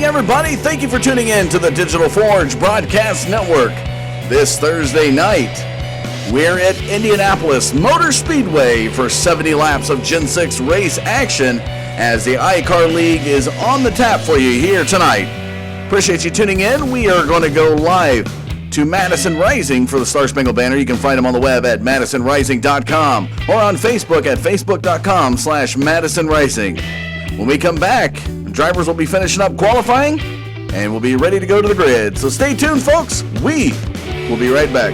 morning, everybody. Thank you for tuning in to the Digital Forge Broadcast Network. This Thursday night, we're at Indianapolis Motor Speedway for 70 laps of Gen 6 race action as the ICAR League is on the tap for you here tonight. Appreciate you tuning in. We are going to go live to Madison Rising for the Star Spangled Banner. You can find them on the web at madisonrising.com or on Facebook at facebook.com/Madison Rising. When we come back, drivers will be finishing up qualifying and we'll be ready to go to the grid. So stay tuned, folks. We will be right back.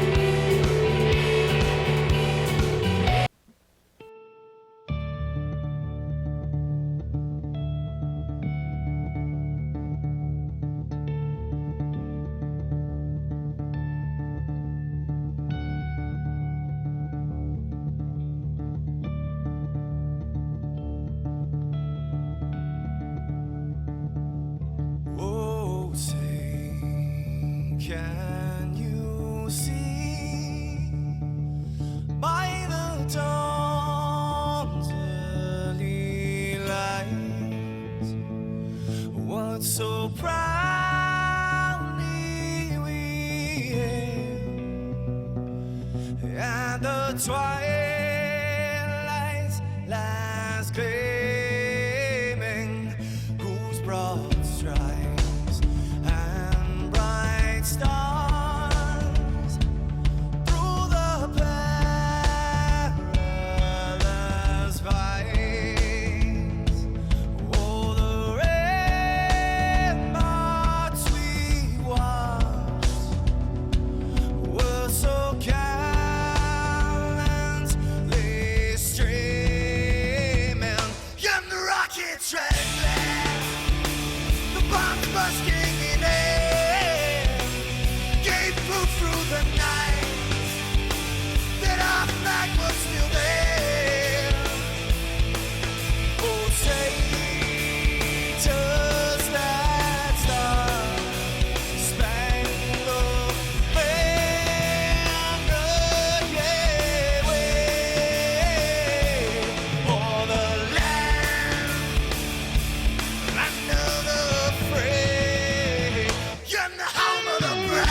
Can you see by the dawn's early light what so proudly we hailed at the twilight's last gleaming, whose broad stripes and bright stars through the perilous fights, oh, the ramparts we watched were so gallantly streaming, and the rockets trembling, the bombs bursting in air, gave proof through the night that our flag was still there. Oh, say, does that star-spangled banner yet wave o'er the land of the free, and the home of the brave?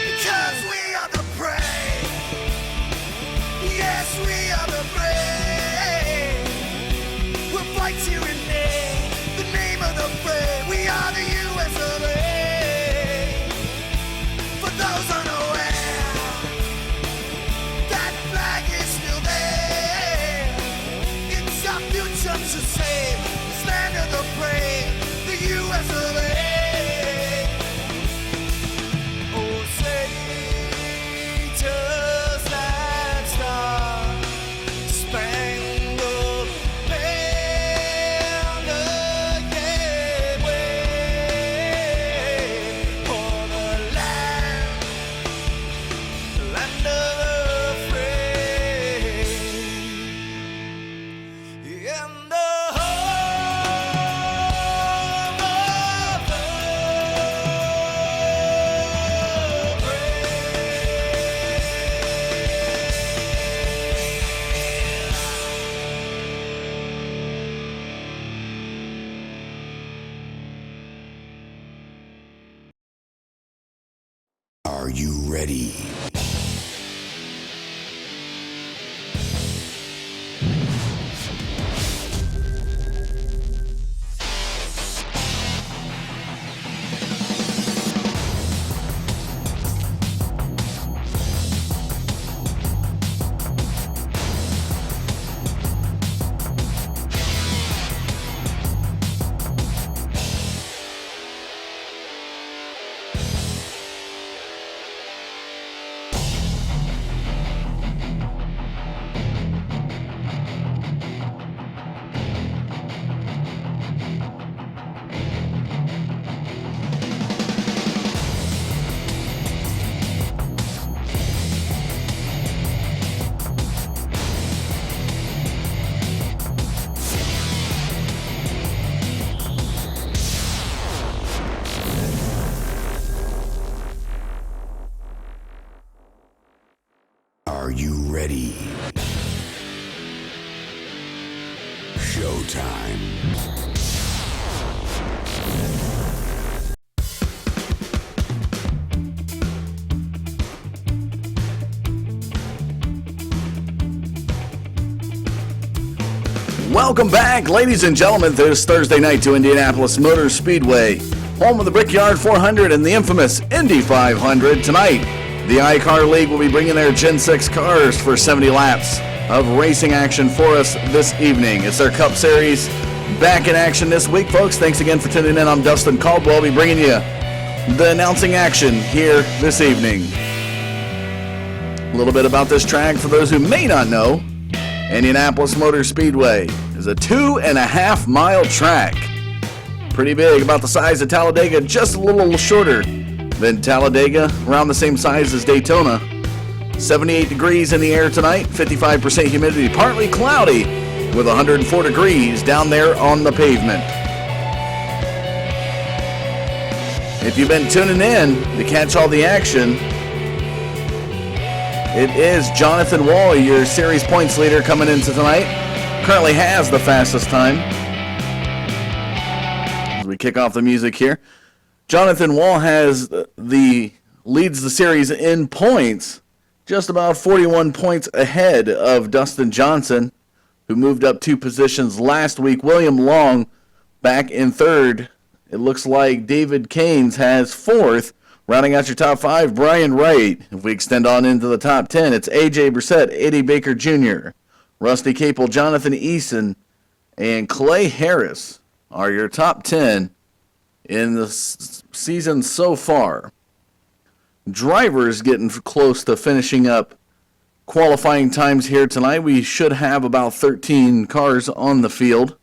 Because we are the brave. Yes, we are the brave. We'll fight you in the name of the brave. We are the US of A. For those unaware, that flag is still there. It's our future to save. This land of the brave, the US of A. Oh, say, does that star-spangled banner yet wave o'er the land of the free, in the home of the Are you ready? you ready? Showtime. Welcome back, ladies and gentlemen, this Thursday night to Indianapolis Motor Speedway, home of the Brickyard 400 and the infamous Indy 500. Tonight, the ICAR League will be bringing their Gen 6 cars for 70 laps of racing action for us this evening. It's their Cup Series back in action this week, folks. Thanks again for tuning in. I'm Dustin Caldwell. I'll be bringing you the announcing action here this evening. A little bit about this track for those who may not know. Indianapolis Motor Speedway is a 2.5 mile track. Pretty big, about the size of Talladega, just a little shorter than Talladega, around the same size as Daytona. 78 degrees in the air tonight, 55% humidity, partly cloudy, with 104 degrees down there on the pavement. If you've been tuning in to catch all the action, it is Jonathan Wall, your series points leader, coming into tonight. Currently has the fastest time. As we kick off the music here, Jonathan Wall leads the series in points, just about 41 points ahead of Dustin Johnson, who moved up 2 positions last week. William Long back in third. It looks like David Caines has fourth. Rounding out your top 5, Brian Wright. If we extend on into the top 10, it's A.J. Brissett, Eddie Baker Jr., Rusty Capel, Jonathan Eason, and Clay Harris are your top 10 in the season so far. Drivers getting close to finishing up qualifying times here tonight. We should have about 13 cars on the field.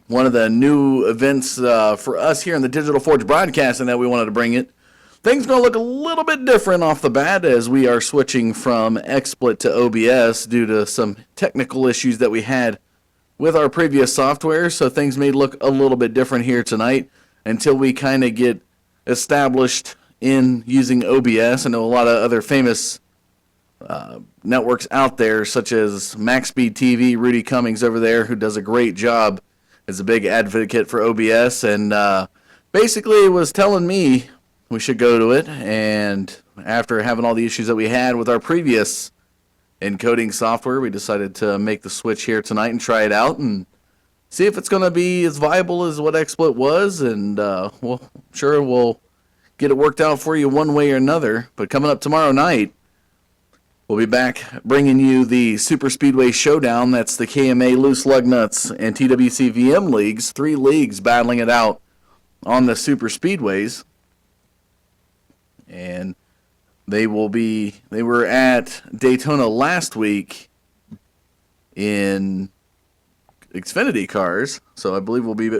One of the new events for us here in the Digital Forge broadcasting that we wanted to bring it. Things going to look a little bit different off the bat as we are switching from XSplit to OBS due to some technical issues that we had with our previous software. So things may look a little bit different here tonight until we kind of get established in using OBS. I know a lot of other famous networks out there, such as MaxSpeed TV, Rudy Cummings over there, who does a great job, is a big advocate for OBS, and basically was telling me we should go to it. And after having all the issues that we had with our previous encoding software, we decided to make the switch here tonight and try it out and see if it's going to be as viable as what XSplit was. And we'll get it worked out for you one way or another. But coming up tomorrow night, we'll be back bringing you the Super Speedway Showdown. That's the KMA Loose Lug Nuts and TWC VM leagues. 3 leagues battling it out on the Super Speedways. And they were at Daytona last week in Xfinity cars. So I believe we'll be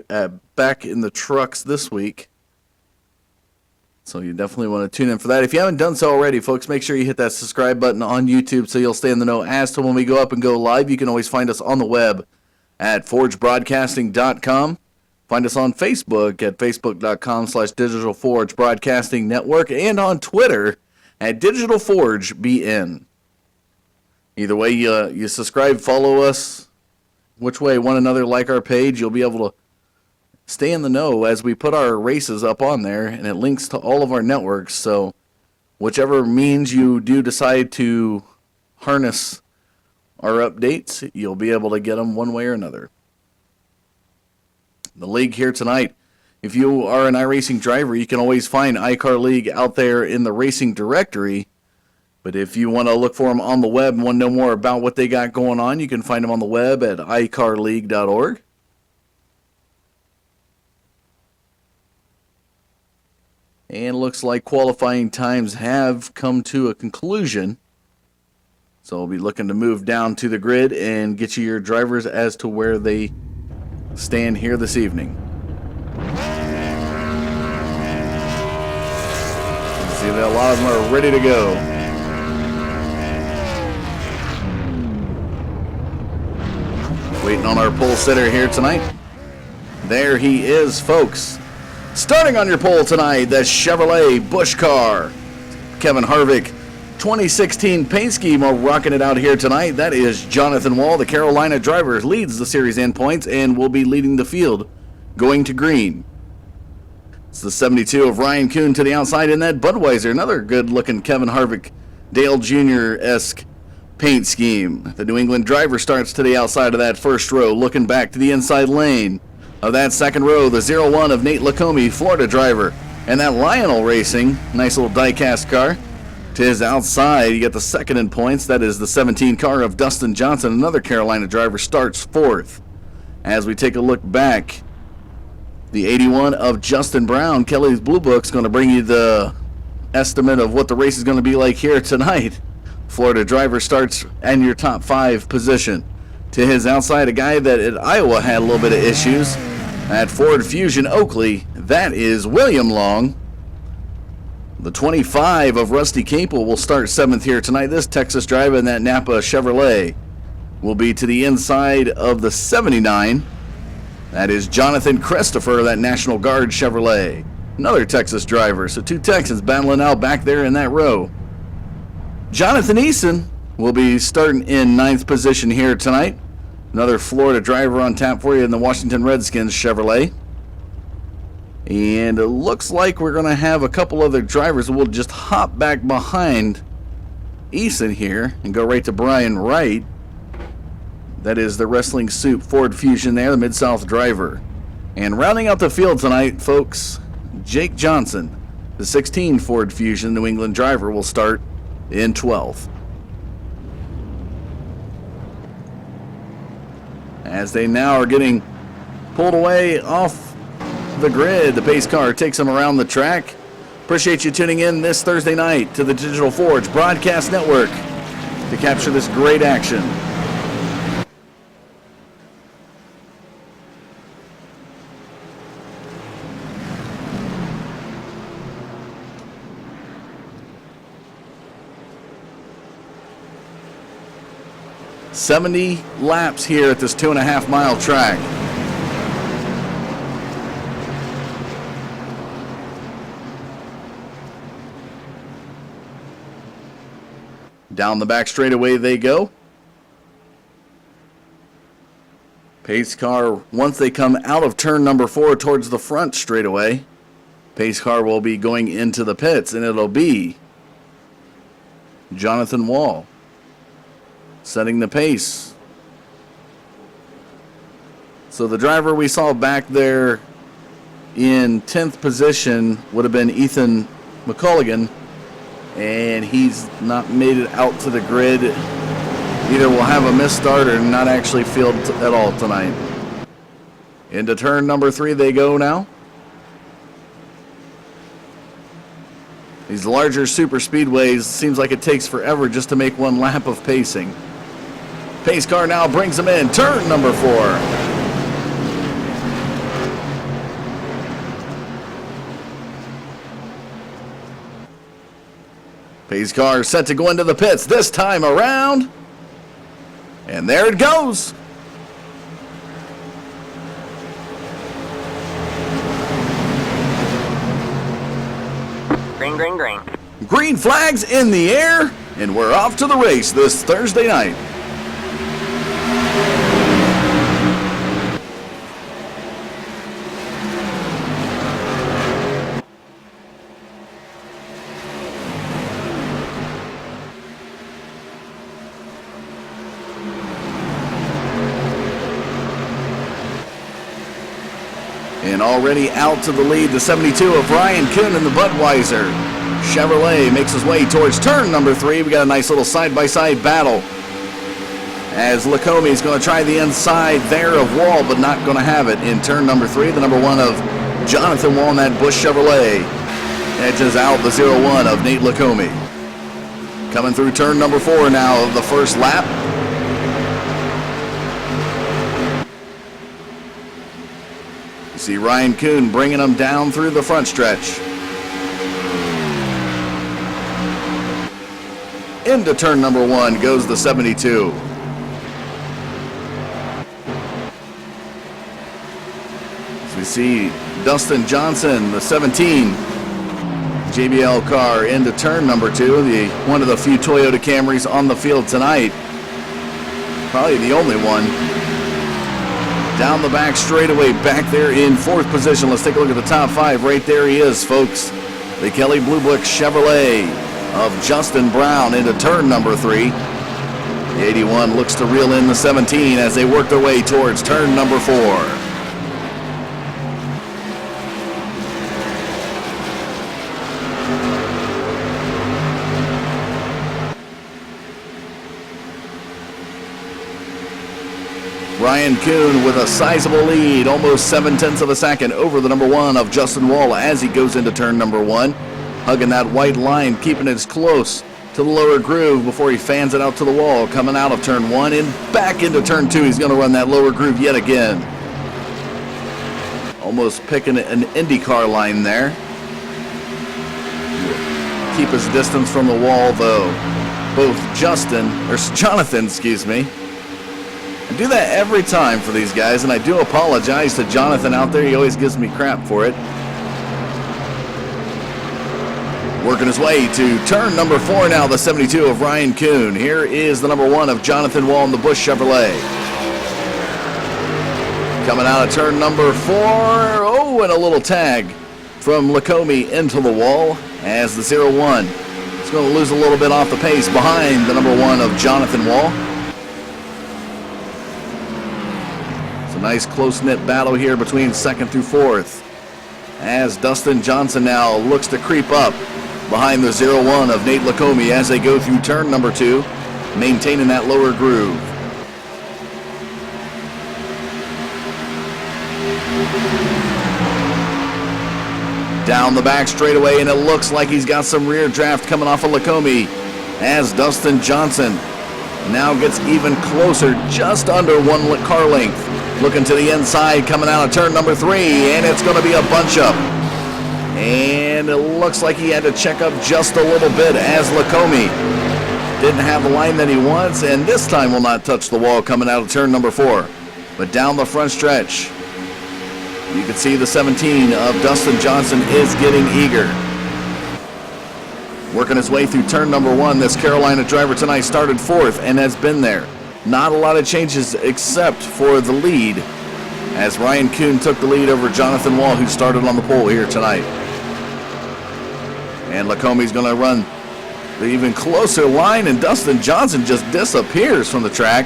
back in the trucks this week. So you definitely want to tune in for that. If you haven't done so already, folks, make sure you hit that subscribe button on YouTube so you'll stay in the know as to when we go up and go live. You can always find us on the web at forgebroadcasting.com. Find us on Facebook at facebook.com/Digital Forge Broadcasting Network and on Twitter at Digital Forge BN. Either way, you subscribe, follow us, which way, one another, like our page. You'll be able to stay in the know as we put our races up on there, and it links to all of our networks. So whichever means you do decide to harness our updates, you'll be able to get them one way or another. The league here tonight, if you are an iRacing driver, you can always find ICAR League out there in the racing directory. But if you want to look for them on the web and want to know more about what they got going on, you can find them on the web at icarleague.org. And it looks like qualifying times have come to a conclusion. So we'll be looking to move down to the grid and get you your drivers as to where they stand here this evening. See that a lot of them are ready to go. Waiting on our pole sitter here tonight. There he is, folks. Starting on your pole tonight, the Chevrolet Busch car. Kevin Harvick 2016 paint scheme are rocking it out here tonight. That is Jonathan Wall, the Carolina driver, leads the series in points and will be leading the field going to green. It's the 72 of Ryan Kuhn to the outside in that Budweiser. Another good-looking Kevin Harvick, Dale Jr.-esque paint scheme. The New England driver starts to the outside of that first row, looking back to the inside lane of that second row. The 01 of Nate Lacombe, Florida driver. And that Lionel Racing, nice little die-cast car. To his outside, you get the second in points. That is the 17 car of Dustin Johnson. Another Carolina driver starts fourth. As we take a look back, the 81 of Justin Brown, Kelly's Blue Book's going to bring you the estimate of what the race is going to be like here tonight. Florida driver starts in your top 5 position. To his outside, a guy that at Iowa had a little bit of issues. At Ford Fusion Oakley, that is William Long. The 25 of Rusty Capel will start 7th here tonight. This Texas driver in that Napa Chevrolet will be to the inside of the 79. That is Jonathan Christopher, that National Guard Chevrolet. Another Texas driver, so 2 Texans battling out back there in that row. Jonathan Eason will be starting in 9th position here tonight. Another Florida driver on tap for you in the Washington Redskins Chevrolet. And it looks like we're going to have a couple other drivers who will just hop back behind Eason here and go right to Brian Wright. That is the Wrestling Soup Ford Fusion there, the Mid-South driver. And rounding out the field tonight, folks, Jake Johnson, the 16 Ford Fusion New England driver, will start in 12th. As they now are getting pulled away off the grid, the pace car takes them around the track. Appreciate you tuning in this Thursday night to the Digital Forge Broadcast Network to capture this great action. "70 laps here at this 2.5-mile track. Down the back straightaway they go. Pace car, once they come out of turn number 4 towards the front straightaway, pace car will be going into the pits, and it'll be Jonathan Wall setting the pace. So the driver we saw back there in 10th position would have been Ethan McCulligan, and he's not made it out to the grid. Either will have a missed start or not actually field at all tonight. Into turn number 3 they go now. These larger super speedways, seems like it takes forever just to make one lap of pacing. Pace car now brings them in. Turn number 4. Pace car set to go into the pits this time around. And there it goes. Green, green, green. Green flags in the air, and we're off to the race this Thursday night. And already out to the lead, the 72 of Ryan Kuhn in the Budweiser Chevrolet makes his way towards turn number 3. We got a nice little side-by-side battle as Lacombe is going to try the inside there of Wall, but not going to have it in turn number 3. The number 1 of Jonathan Wall in that Busch Chevrolet edges out the 01 of Nate Lacombe. Coming through turn number 4 now of the first lap. See Ryan Kuhn bringing them down through the front stretch. Into turn number 1 goes the 72. As we see Dustin Johnson, the 17, JBL car into turn number 2, one of the few Toyota Camrys on the field tonight. Probably the only one. Down the back straightaway, back there in 4th position. Let's take a look at the top 5. Right there he is, folks. The Kelly Blue Book Chevrolet of Justin Brown into turn number 3. The 81 looks to reel in the 17 as they work their way towards turn number 4. Ryan Kuhn with a sizable lead, almost 0.7 of a second over the number 1 of Justin Wall as he goes into turn number 1. Hugging that white line, keeping it as close to the lower groove before he fans it out to the wall. Coming out of turn 1 and back into turn 2. He's going to run that lower groove yet again. Almost picking an IndyCar line there. Keep his distance from the wall though. Both Jonathan, I do that every time for these guys, and I do apologize to Jonathan out there. He always gives me crap for it. Working his way to turn number 4 now, the 72 of Ryan Kuhn. Here is the number 1 of Jonathan Wall in the Busch Chevrolet. Coming out of turn number 4. Oh, and a little tag from Lacombe into the wall as the 01 is going to lose a little bit off the pace behind the number 1 of Jonathan Wall. Nice close-knit battle here between 2nd through 4th as Dustin Johnson now looks to creep up behind the 01 of Nate Lacombe as they go through turn number 2, maintaining that lower groove. Down the back straightaway, and it looks like he's got some rear draft coming off of Lacombe as Dustin Johnson now gets even closer, just under 1 car length. Looking to the inside, coming out of turn number 3, and it's going to be a bunch up. And it looks like he had to check up just a little bit as Lacombe didn't have the line that he wants, and this time will not touch the wall coming out of turn number 4. But down the front stretch, you can see the 17 of Dustin Johnson is getting eager. Working his way through turn number 1, this Carolina driver tonight started 4th and has been there. Not a lot of changes except for the lead as Ryan Kuhn took the lead over Jonathan Wall, who started on the pole here tonight. And Lacombe's going to run the even closer line, and Dustin Johnson just disappears from the track.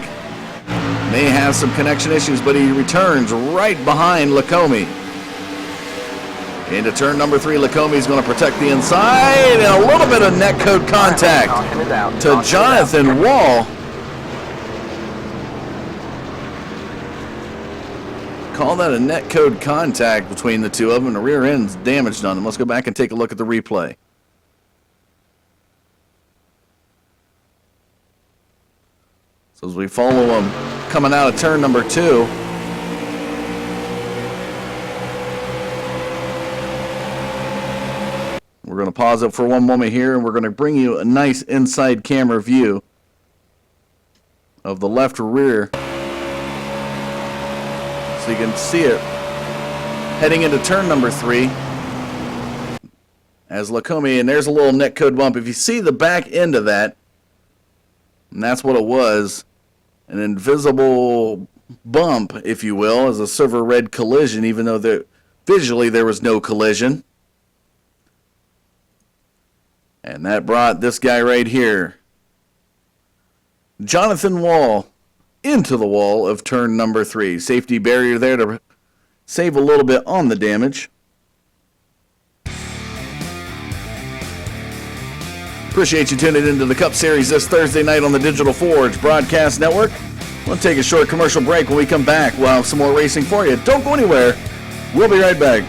May have some connection issues, but he returns right behind Lacombe. Into turn number 3, Lacombe's going to protect the inside, and a little bit of net code contact to Jonathan Wall. Call that a net code contact between the two of them. The rear end's damaged on them. Let's go back and take a look at the replay. So as we follow him coming out of turn number 2. We're going to pause it for one moment here, and we're going to bring you a nice inside camera view of the left rear. So you can see it heading into turn number 3 as Lacombe, and there's a little net code bump. If you see the back end of that, and that's what it was, an invisible bump, if you will, as a silver red collision, even though visually there was no collision. And that brought this guy right here, Jonathan Wall, into the wall of turn number 3. Safety barrier there to save a little bit on the damage. Appreciate you tuning into the Cup Series this Thursday night on the Digital Forge Broadcast Network. We'll take a short commercial break. When we come back, we'll have some more racing for you. Don't go anywhere. We'll be right back.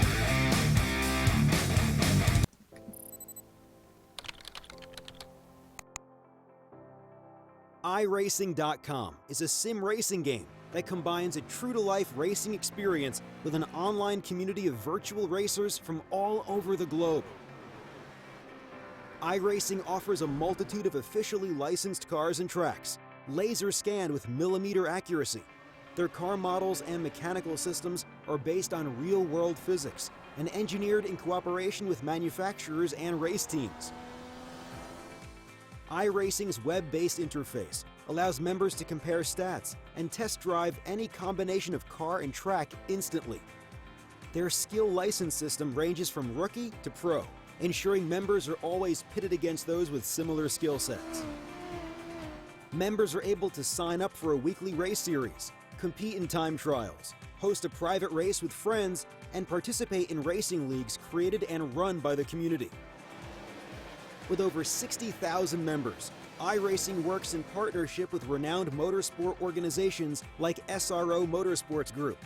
iRacing.com is a sim racing game that combines a true-to-life racing experience with an online community of virtual racers from all over the globe. iRacing offers a multitude of officially licensed cars and tracks, laser scanned with millimeter accuracy. Their car models and mechanical systems are based on real-world physics, and engineered in cooperation with manufacturers and race teams. iRacing's web-based interface allows members to compare stats and test drive any combination of car and track instantly. Their skill license system ranges from rookie to pro, ensuring members are always pitted against those with similar skill sets. Members are able to sign up for a weekly race series, compete in time trials, host a private race with friends, and participate in racing leagues created and run by the community. With over 60,000 members, iRacing works in partnership with renowned motorsport organizations like SRO Motorsports Group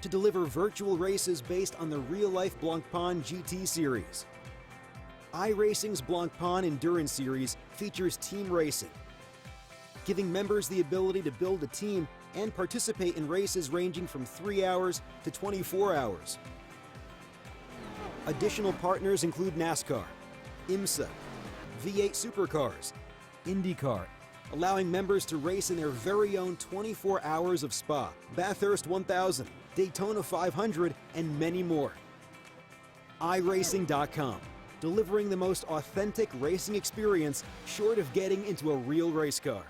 to deliver virtual races based on the real-life Blancpain GT series. iRacing's Blancpain Endurance Series features team racing, giving members the ability to build a team and participate in races ranging from 3 hours to 24 hours. Additional partners include NASCAR, IMSA, V8 Supercars, IndyCar, allowing members to race in their very own 24 hours of Spa, Bathurst 1000, Daytona 500, and many more. iRacing.com, delivering the most authentic racing experience short of getting into a real race car.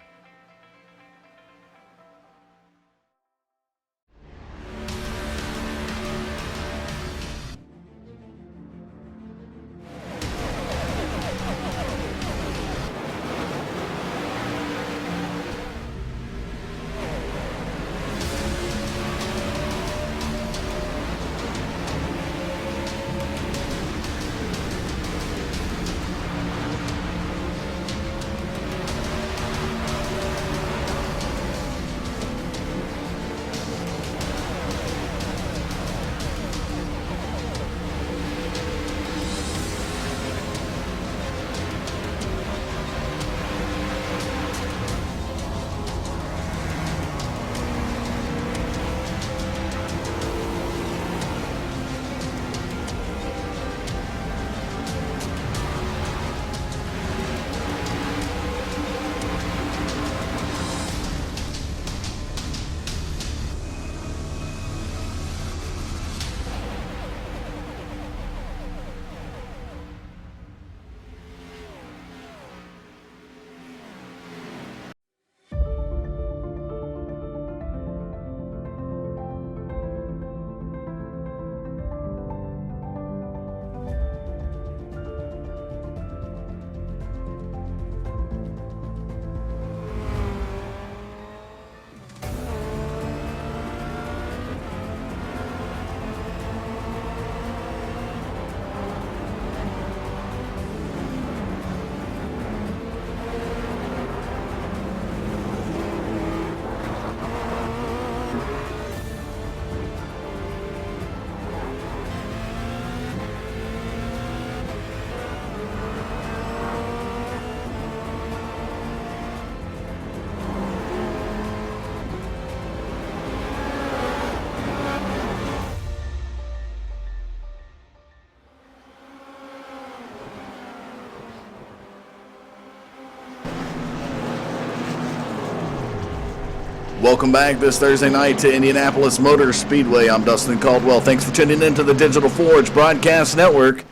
Welcome back this Thursday night to Indianapolis Motor Speedway. I'm Dustin Caldwell. Thanks for tuning in to the Digital Forge Broadcast Network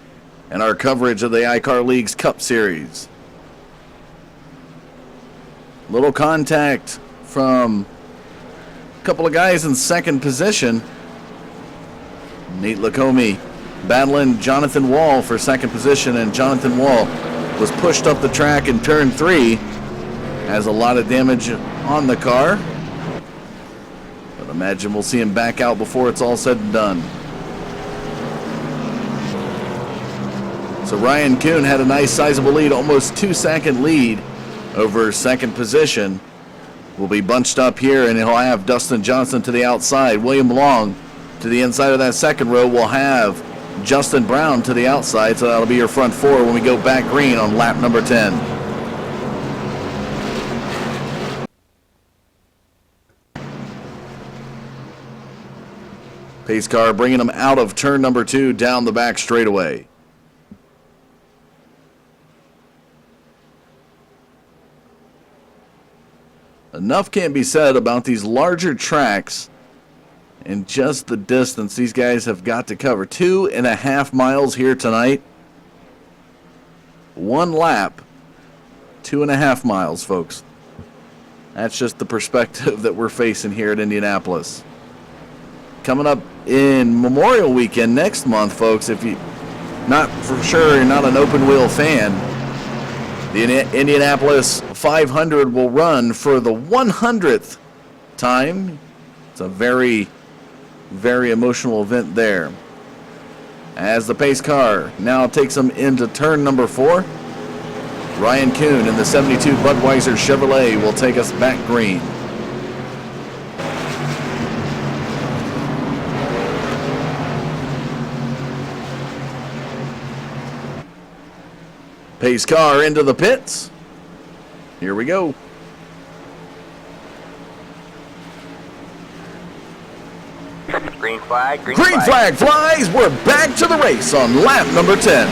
and our coverage of the ICAR League's Cup Series. Little contact from a couple of guys in second position. Nate Lacombe battling Jonathan Wall for second position, and Jonathan Wall was pushed up the track in turn 3. Has a lot of damage on the car. Imagine we'll see him back out before it's all said and done. So Ryan Kuhn had a nice sizable lead, almost 2-second lead over second position. Will be bunched up here, and he'll have Dustin Johnson to the outside. William Long to the inside of that second row. We'll have Justin Brown to the outside, so that'll be your front four when we go back green on lap number 10. Pace car bringing them out of turn number 2 down the back straightaway. Enough can't be said about these larger tracks And just the distance these guys have got to cover. 2.5 miles here tonight. 1 lap. 2.5 miles, folks. That's just the perspective that we're facing here at Indianapolis. Coming up in Memorial Weekend next month, folks, if you not for sure you're not an open wheel fan, the Indianapolis 500 will run for the 100th time. It's a very, very emotional event there. As the pace car now takes them into turn number 4, Ryan Kuhn in the 72 Budweiser Chevrolet will take us back green. Pace car into the pits. Here we go. Green flag, Green flag flies. We're back to the race on lap number 10.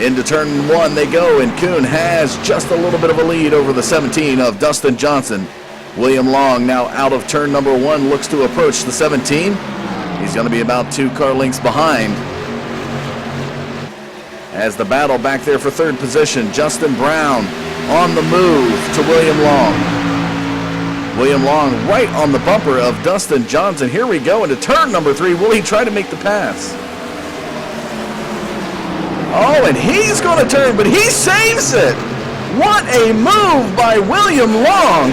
Into turn 1 they go, and Kuhn has just a little bit of a lead over the 17 of Dustin Johnson. William Long now out of turn number 1 looks to approach the 17. He's going to be about 2 car lengths behind. As the battle back there for third position, Justin Brown on the move to William Long. William Long right on the bumper of Dustin Johnson. Here we go into turn number 3. Will he try to make the pass? Oh, and he's going to turn, but he saves it. What a move by William Long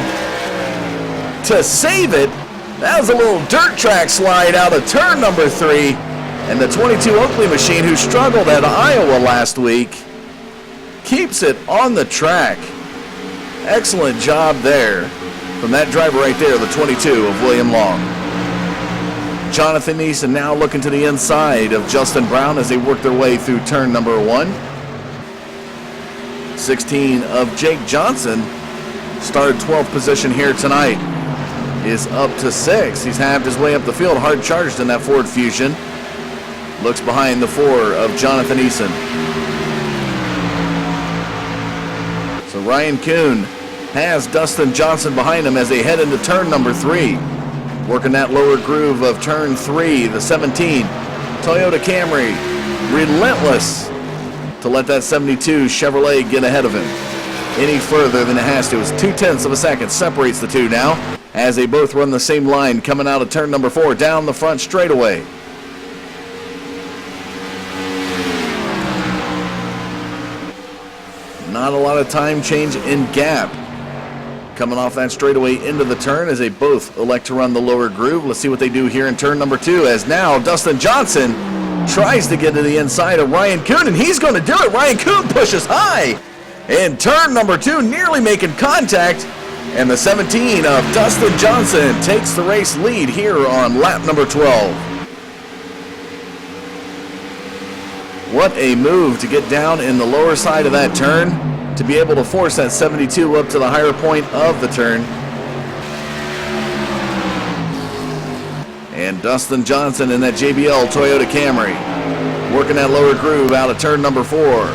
to save it. That was a little dirt track slide out of turn number 3. And the 22 Oakley machine, who struggled at Iowa last week, keeps it on the track. Excellent job there from that driver right there, the 22 of William Long. Jonathan Neeson now looking to the inside of Justin Brown as they work their way through turn number 1. 16 of Jake Johnson started 12th position here tonight. Is up to 6. He's halved his way up the field, hard charged in that Ford Fusion. Looks behind the 4 of Jonathan Eason. So Ryan Kuhn has Dustin Johnson behind him as they head into turn number 3. Working that lower groove of turn 3, the 17 Toyota Camry, relentless to let that 72 Chevrolet get ahead of him any further than it has to. It's 0.2 of a second separates the two now as they both run the same line coming out of turn number 4 down the front straightaway. Not a lot of time change in gap. Coming off that straightaway into the turn as they both elect to run the lower groove. Let's see what they do here in turn number 2 as now Dustin Johnson tries to get to the inside of Ryan Kuhn, and he's going to do it. Ryan Kuhn pushes high in turn number 2, nearly making contact, and the 17 of Dustin Johnson takes the race lead here on lap number 12. What a move to get down in the lower side of that turn, to be able to force that 72 up to the higher point of the turn. And Dustin Johnson in that JBL Toyota Camry, working that lower groove out of turn number 4,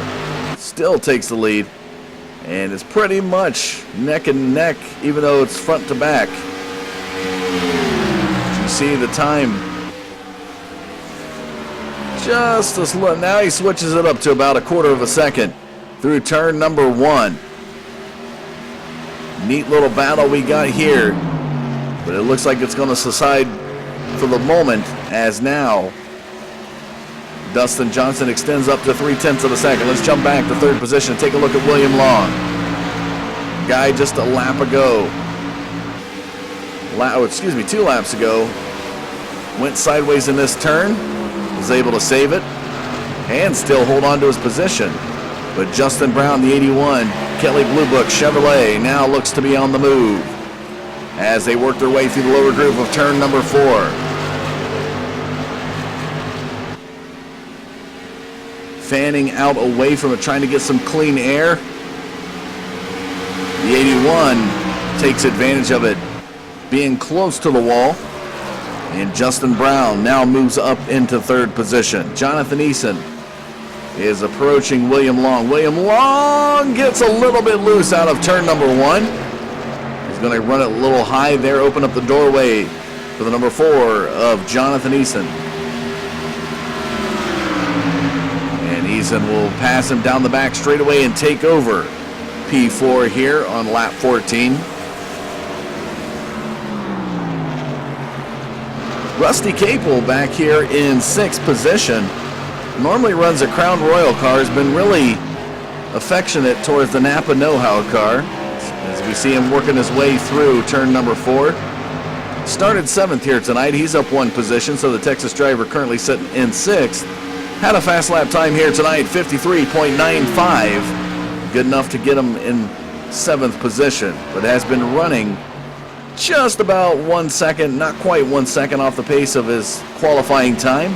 still takes the lead, and is pretty much neck and neck, even though it's front to back. You see the time just a slow. Now he switches it up to about 1/4 of a second through turn number 1. Neat little battle we got here, but it looks like it's going to subside for the moment as now Dustin Johnson extends up to 0.3 of a second. Let's jump back to third position. Take a look at William Long. Guy just a lap ago. 2 laps ago. Went sideways in this turn. Was able to save it. And still hold on to his position. But Justin Brown, the 81 Kelly Blue Book Chevrolet, now looks to be on the move as they work their way through the lower groove of turn number 4. Fanning out away from it, trying to get some clean air. The 81 takes advantage of it, being close to the wall. And Justin Brown now moves up into third position. Jonathan Eason is approaching William Long. William Long gets a little bit loose out of turn number 1. going to run it a little high there, open up the doorway for the number 4 of Jonathan Eason. And Eason will pass him down the back straightaway and take over P4 here on lap 14. Rusty Capel back here in 6th position. Normally runs a Crown Royal car, has been really affectionate towards the Napa Know-How car as we see him working his way through turn number 4. Started 7th here tonight. He's up 1 position, so the Texas driver currently sitting in 6th. Had a fast lap time here tonight, 53.95. Good enough to get him in 7th position, but has been running just about 1 second, not quite 1 second off the pace of his qualifying time.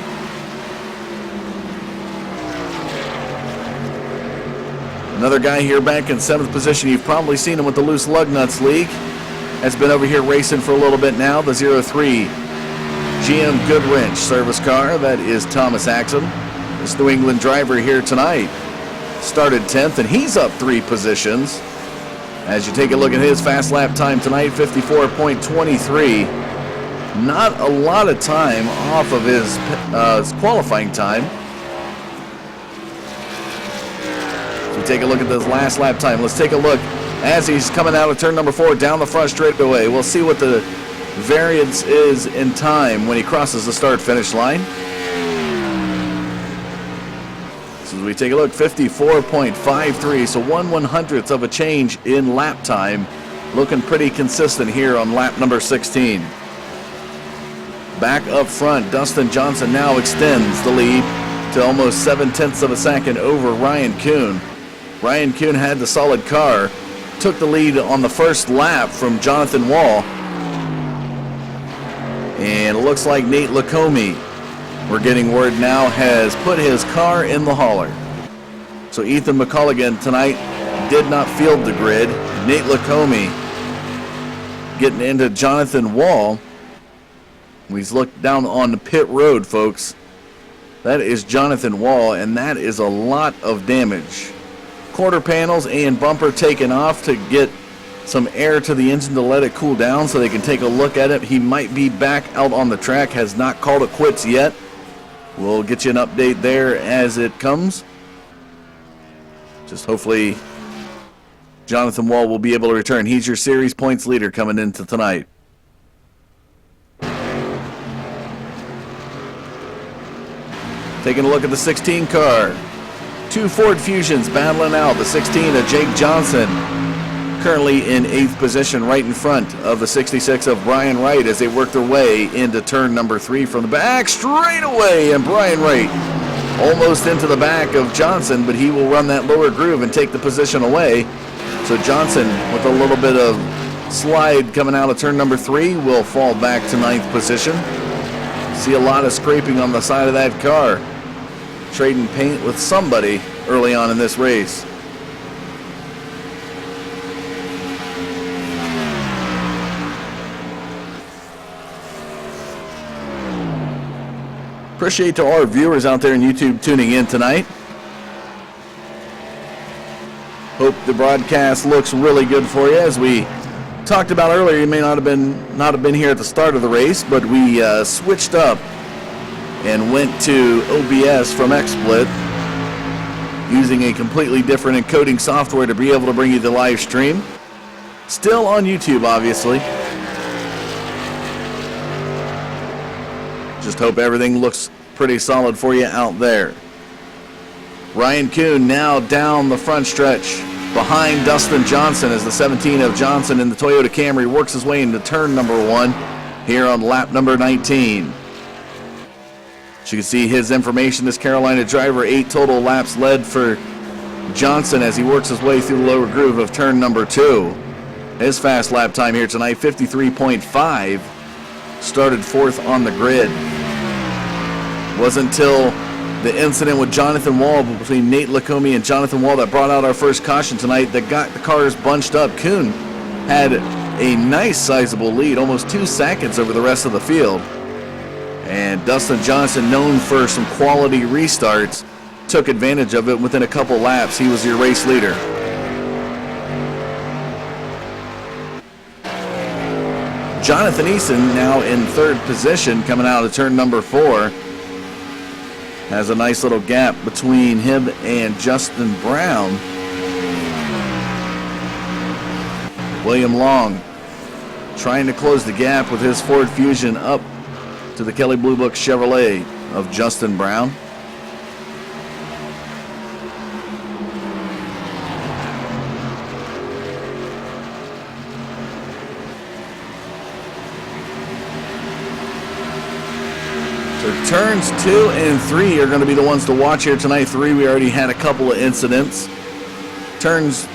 Another guy here back in 7th position. You've probably seen him with the Loose Lug Nuts League. Has been over here racing for a little bit now. The 03 GM Goodwrench service car. That is Thomas Axum. This New England driver here tonight started 10th, and he's up 3 positions. As you take a look at his fast lap time tonight, 54.23. Not a lot of time off of his qualifying time. Take a look at this last lap time. Let's take a look as he's coming out of turn number 4 down the front straightaway. We'll see what the variance is in time when he crosses the start-finish line. So as we take a look, 54.53, so 1/100th of a change in lap time. Looking pretty consistent here on lap number 16. Back up front, Dustin Johnson now extends the lead to almost 7/10 of a second over Ryan Kuhn. Ryan Kuhn had the solid car, took the lead on the first lap from Jonathan Wall. And it looks like Nate Lacombe, we're getting word now, has put his car in the hauler. So Ethan McCulligan tonight did not field the grid. Nate Lacombe getting into Jonathan Wall. We've looked down on the pit road, folks. That is Jonathan Wall, and that is a lot of damage. Quarter panels and bumper taken off to get some air to the engine to let it cool down so they can take a look at it. He might be back out on the track, has not called it quits yet. We'll get you an update there as it comes. Just hopefully Jonathan Wall will be able to return. He's your series points leader coming into tonight. Taking a look at the 16 car. 2 Ford Fusions battling out. The 16 of Jake Johnson currently in 8th position right in front of the 66 of Brian Wright as they work their way into turn number 3 from the back straight away. And Brian Wright almost into the back of Johnson, but he will run that lower groove and take the position away. So Johnson, with a little bit of slide coming out of turn number 3, will fall back to 9th position. See a lot of scraping on the side of that car. Trading paint with somebody early on in this race. Appreciate to all our viewers out there in YouTube tuning in tonight. Hope the broadcast looks really good for you. As we talked about earlier, you may not have been here at the start of the race, but we switched up and went to OBS from XSplit using a completely different encoding software to be able to bring you the live stream. Still on YouTube, obviously. Just hope everything looks pretty solid for you out there. Ryan Kuhn now down the front stretch behind Dustin Johnson as the 17 of Johnson in the Toyota Camry works his way into turn number 1 here on lap number 19. As you can see his information, this Carolina driver, 8 total laps led for Johnson as he works his way through the lower groove of turn number 2. His fast lap time here tonight, 53.5, started 4th on the grid. It wasn't until the incident with Jonathan Wall between Nate Lacombe and Jonathan Wall that brought out our first caution tonight that got the cars bunched up. Kuhn had a nice sizable lead, almost 2 seconds over the rest of the field. And Dustin Johnson, known for some quality restarts, took advantage of it within a couple laps. He was your race leader. Jonathan Eason now in third position coming out of turn number 4. Has a nice little gap between him and Justin Brown. William Long trying to close the gap with his Ford Fusion up to the Kelley Blue Book Chevrolet of Justin Brown. So turns 2 and 3 are going to be the ones to watch here tonight. 3, we already had a couple of incidents. Turns,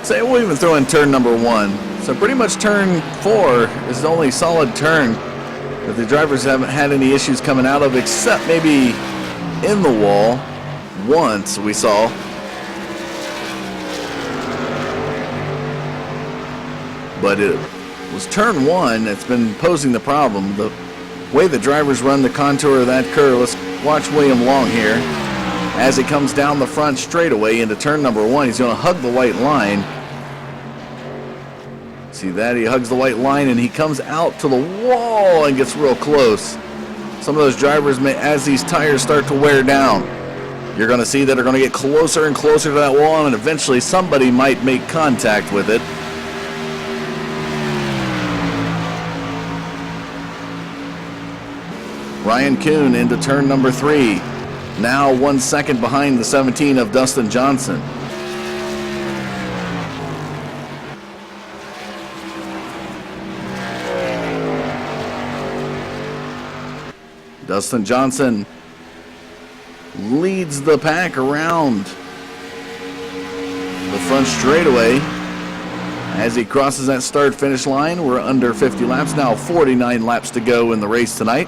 say we'll even throw in turn number 1. So pretty much turn 4 is the only solid turn that the drivers haven't had any issues coming out of, except maybe in the wall once we saw. But it was turn 1 that's been posing the problem. The way the drivers run the contour of that curve. Let's watch William Long here as he comes down the front straightaway into turn number 1. He's going to hug the white line. See that? He hugs the white line and he comes out to the wall and gets real close. Some of those drivers, as these tires start to wear down, you're going to see that they're going to get closer and closer to that wall, and eventually somebody might make contact with it. Ryan Kuhn into turn number 3. Now 1 second behind the 17 of Dustin Johnson. Dustin Johnson leads the pack around the front straightaway as he crosses that start-finish line. We're under 50 laps now, 49 laps to go in the race tonight.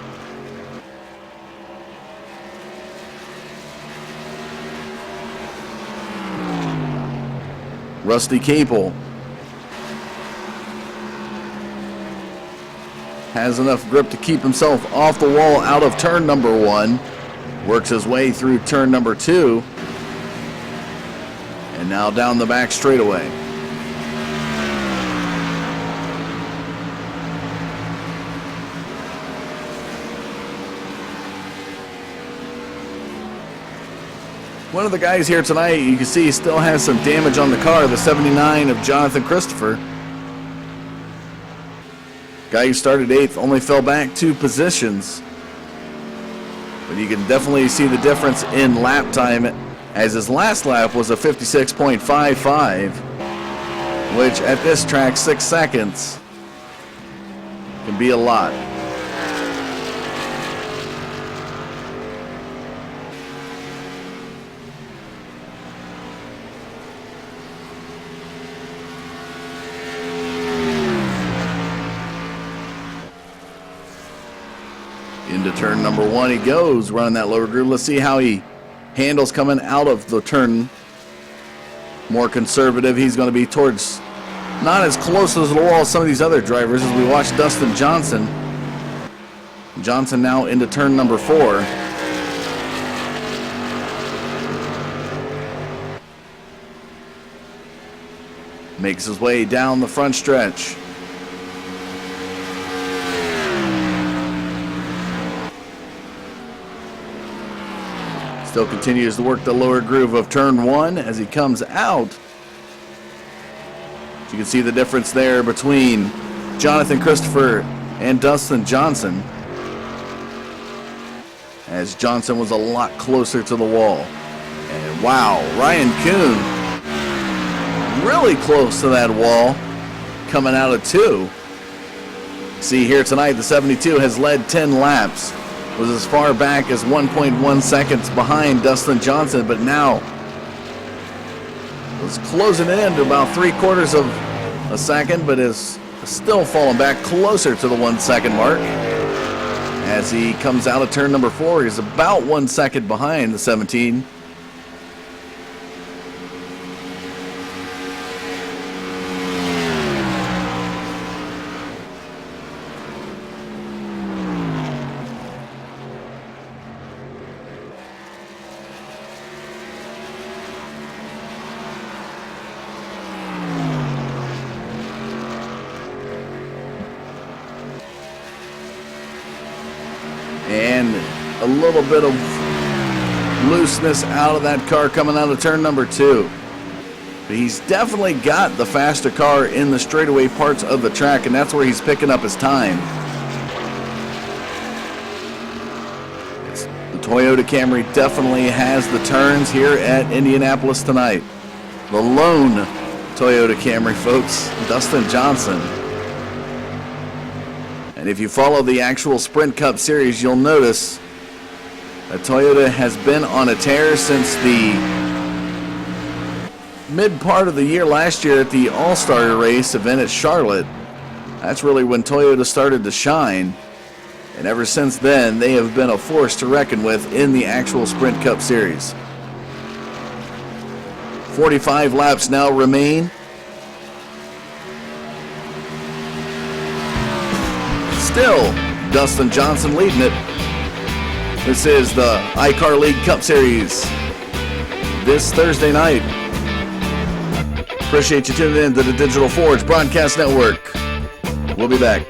Rusty Capel has enough grip to keep himself off the wall out of turn number 1. Works his way through turn number 2. And now down the back straightaway. One of the guys here tonight, you can see, still has some damage on the car, the 79 of Jonathan Christopher. Guy who started 8th only fell back 2 positions. But you can definitely see the difference in lap time, as his last lap was a 56.55, which at this track, 6 seconds can be a lot. Into turn number 1 he goes, running that lower groove. Let's see how he handles coming out of the turn. More conservative. He's going to be towards, not as close to the wall as some of these other drivers as we watch Dustin Johnson. Johnson now into turn number 4. Makes his way down the front stretch. Still continues to work the lower groove of turn 1 as he comes out. You can see the difference there between Jonathan Christopher and Dustin Johnson, as Johnson was a lot closer to the wall. And wow, Ryan Kuhn really close to that wall coming out of 2. See here tonight, the 72 has led 10 laps. Was as far back as 1.1 seconds behind Dustin Johnson, but now was closing in to about 3/4 of a second, but is still falling back closer to the 1 second mark. As he comes out of turn number 4, he's about 1 second behind the 17. little bit of looseness out of that car coming out of turn number 2. But he's definitely got the faster car in the straightaway parts of the track, and that's where he's picking up his time. The Toyota Camry definitely has the turns here at Indianapolis tonight. The lone Toyota Camry, folks, Dustin Johnson. And if you follow the actual Sprint Cup series, you'll notice that Toyota has been on a tear since the mid part of the year last year at the All-Star race event at Charlotte. That's really when Toyota started to shine. And ever since then, they have been a force to reckon with in the actual Sprint Cup series. 45 laps now remain. Still, Dustin Johnson leading it. This is the ICAR League Cup Series this Thursday night. Appreciate you tuning in to the Digital Forge Broadcast Network. We'll be back.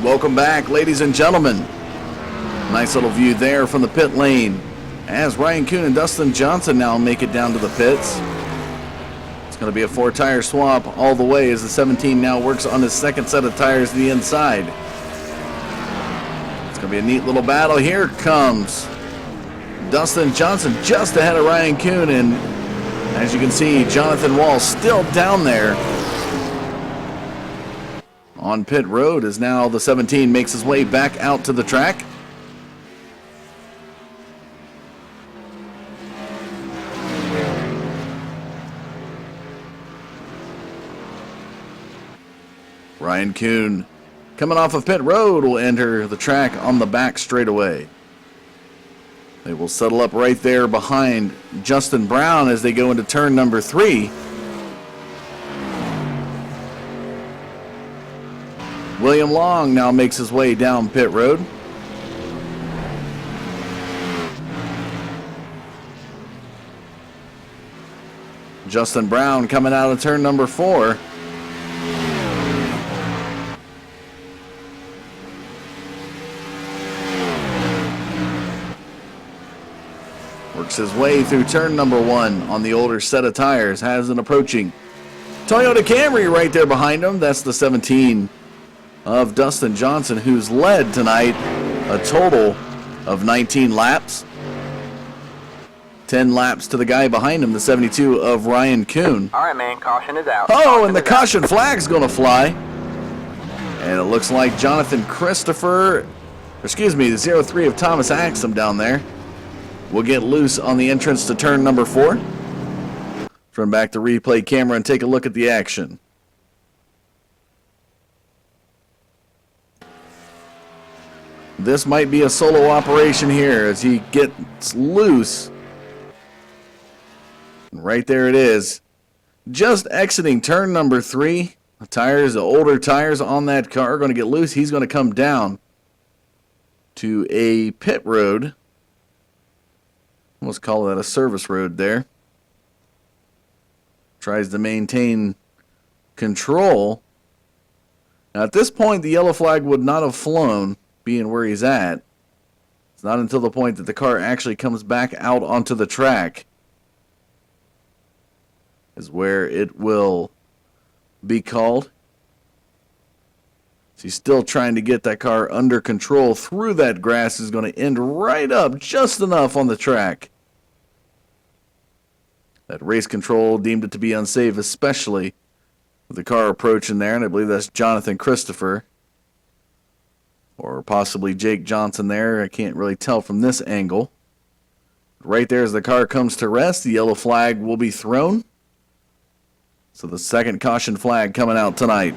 Welcome back, ladies and gentlemen. Nice little view there from the pit lane as Ryan Kuhn and Dustin Johnson now make it down to the pits. It's going to be a 4-tire swap all the way as the 17 now works on his second set of tires to the inside. It's going to be a neat little battle. Here comes Dustin Johnson just ahead of Ryan Kuhn, and as you can see, Jonathan Wall still down there on pit road as now the 17 makes his way back out to the track. Ryan Kuhn, coming off of pit road, will enter the track on the back straightaway. They will settle up right there behind Justin Brown as they go into turn number 3. William Long now makes his way down pit road. Justin Brown coming out of turn number 4. Works his way through turn number 1 on the older set of tires. Has an approaching Toyota Camry right there behind him. That's the 17 of Dustin Johnson, who's led tonight a total of 19 laps. 10 laps to the guy behind him, the 72 of Ryan Kuhn. All right, man, caution is out. Oh, and the caution flag's going to fly. And it looks like Jonathan Christopher, excuse me, the 03 of Thomas Axum down there, will get loose on the entrance to turn number 4. Turn back the replay camera and take a look at the action. This might be a solo operation here as he gets loose. And right there it is. Just exiting turn number 3. The tires, the older tires on that car are going to get loose. He's going to come down to a pit road. Let's call that a service road there. Tries to maintain control. Now at this point, the yellow flag would not have flown, being where he's at. It's not until the point that the car actually comes back out onto the track is where it will be called. So he's still trying to get that car under control through that grass. Is going to end right up just enough on the track. That race control deemed it to be unsafe, especially with the car approaching there, and I believe that's Jonathan Christopher. Or possibly Jake Johnson there. I can't really tell from this angle. Right there as the car comes to rest, the yellow flag will be thrown. So the second caution flag coming out tonight.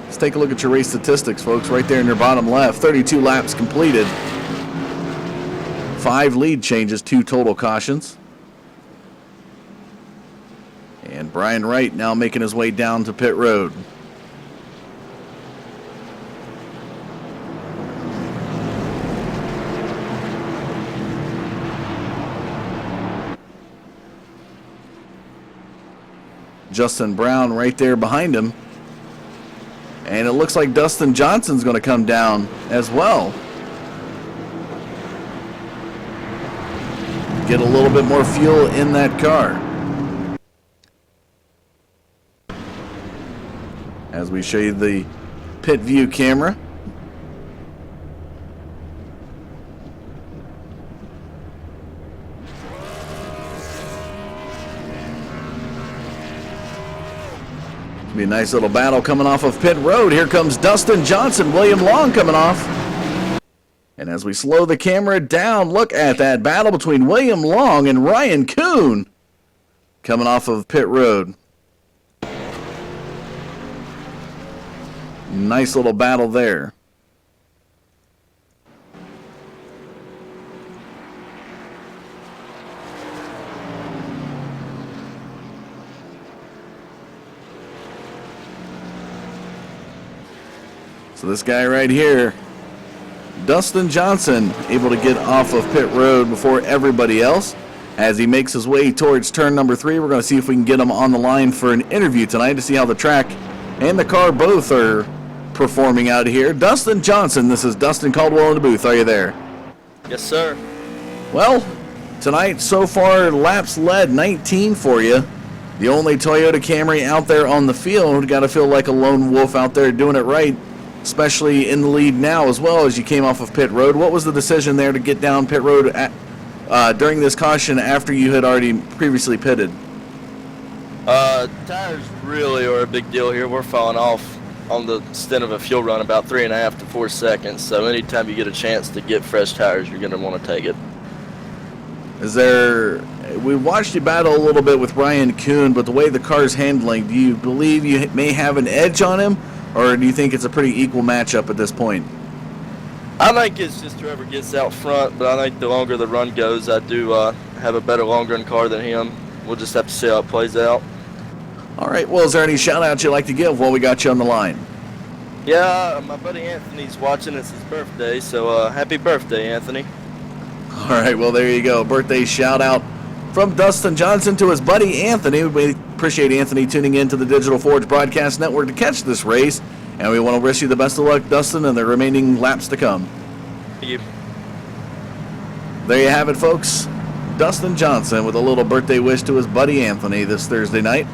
Let's take a look at your race statistics, folks. Right there in your bottom left, 32 laps completed. 5 lead changes, 2 total cautions. And Brian Wright now making his way down to pit road. Justin Brown right there behind him. And it looks like Dustin Johnson's going to come down as well. Get a little bit more fuel in that car. As we show you the pit view camera. Be a nice little battle coming off of pit road. Here comes Dustin Johnson, William Long coming off. And as we slow the camera down, look at that battle between William Long and Ryan Kuhn coming off of pit road. Nice little battle there. So this guy right here, Dustin Johnson, able to get off of pit road before everybody else. As he makes his way towards turn number 3, we're going to see if we can get him on the line for an interview tonight to see how the track and the car both are performing out here. Dustin Johnson, this is Dustin Caldwell in the booth. Are you there? Yes, sir. Well, tonight so far laps led 19 for you. The only Toyota Camry out there on the field. Got to feel like a lone wolf out there doing it right, especially in the lead now as well as you came off of pit road. What was the decision there to get down pit road during this caution after you had already previously pitted? Tires really are a big deal here. We're falling off on the stint of a fuel run about 3.5 to 4 seconds. So anytime you get a chance to get fresh tires, you're going to want to take it. We watched you battle a little bit with Ryan Kuhn, but the way the car's handling, do you believe you may have an edge on him, or do you think it's a pretty equal matchup at this point? I think it's just whoever gets out front, but I think the longer the run goes, I do have a better long run car than him. We'll just have to see how it plays out. All right, well, is there any shout-outs you'd like to give while we got you on the line? Yeah, my buddy Anthony's watching. It's his birthday, so happy birthday, Anthony. All right, well, there you go. Birthday shout-out from Dustin Johnson to his buddy Anthony. We appreciate Anthony tuning in to the Digital Forge Broadcast Network to catch this race, and we want to wish you the best of luck, Dustin, and the remaining laps to come. Thank you. There you have it, folks. Dustin Johnson with a little birthday wish to his buddy Anthony this Thursday night.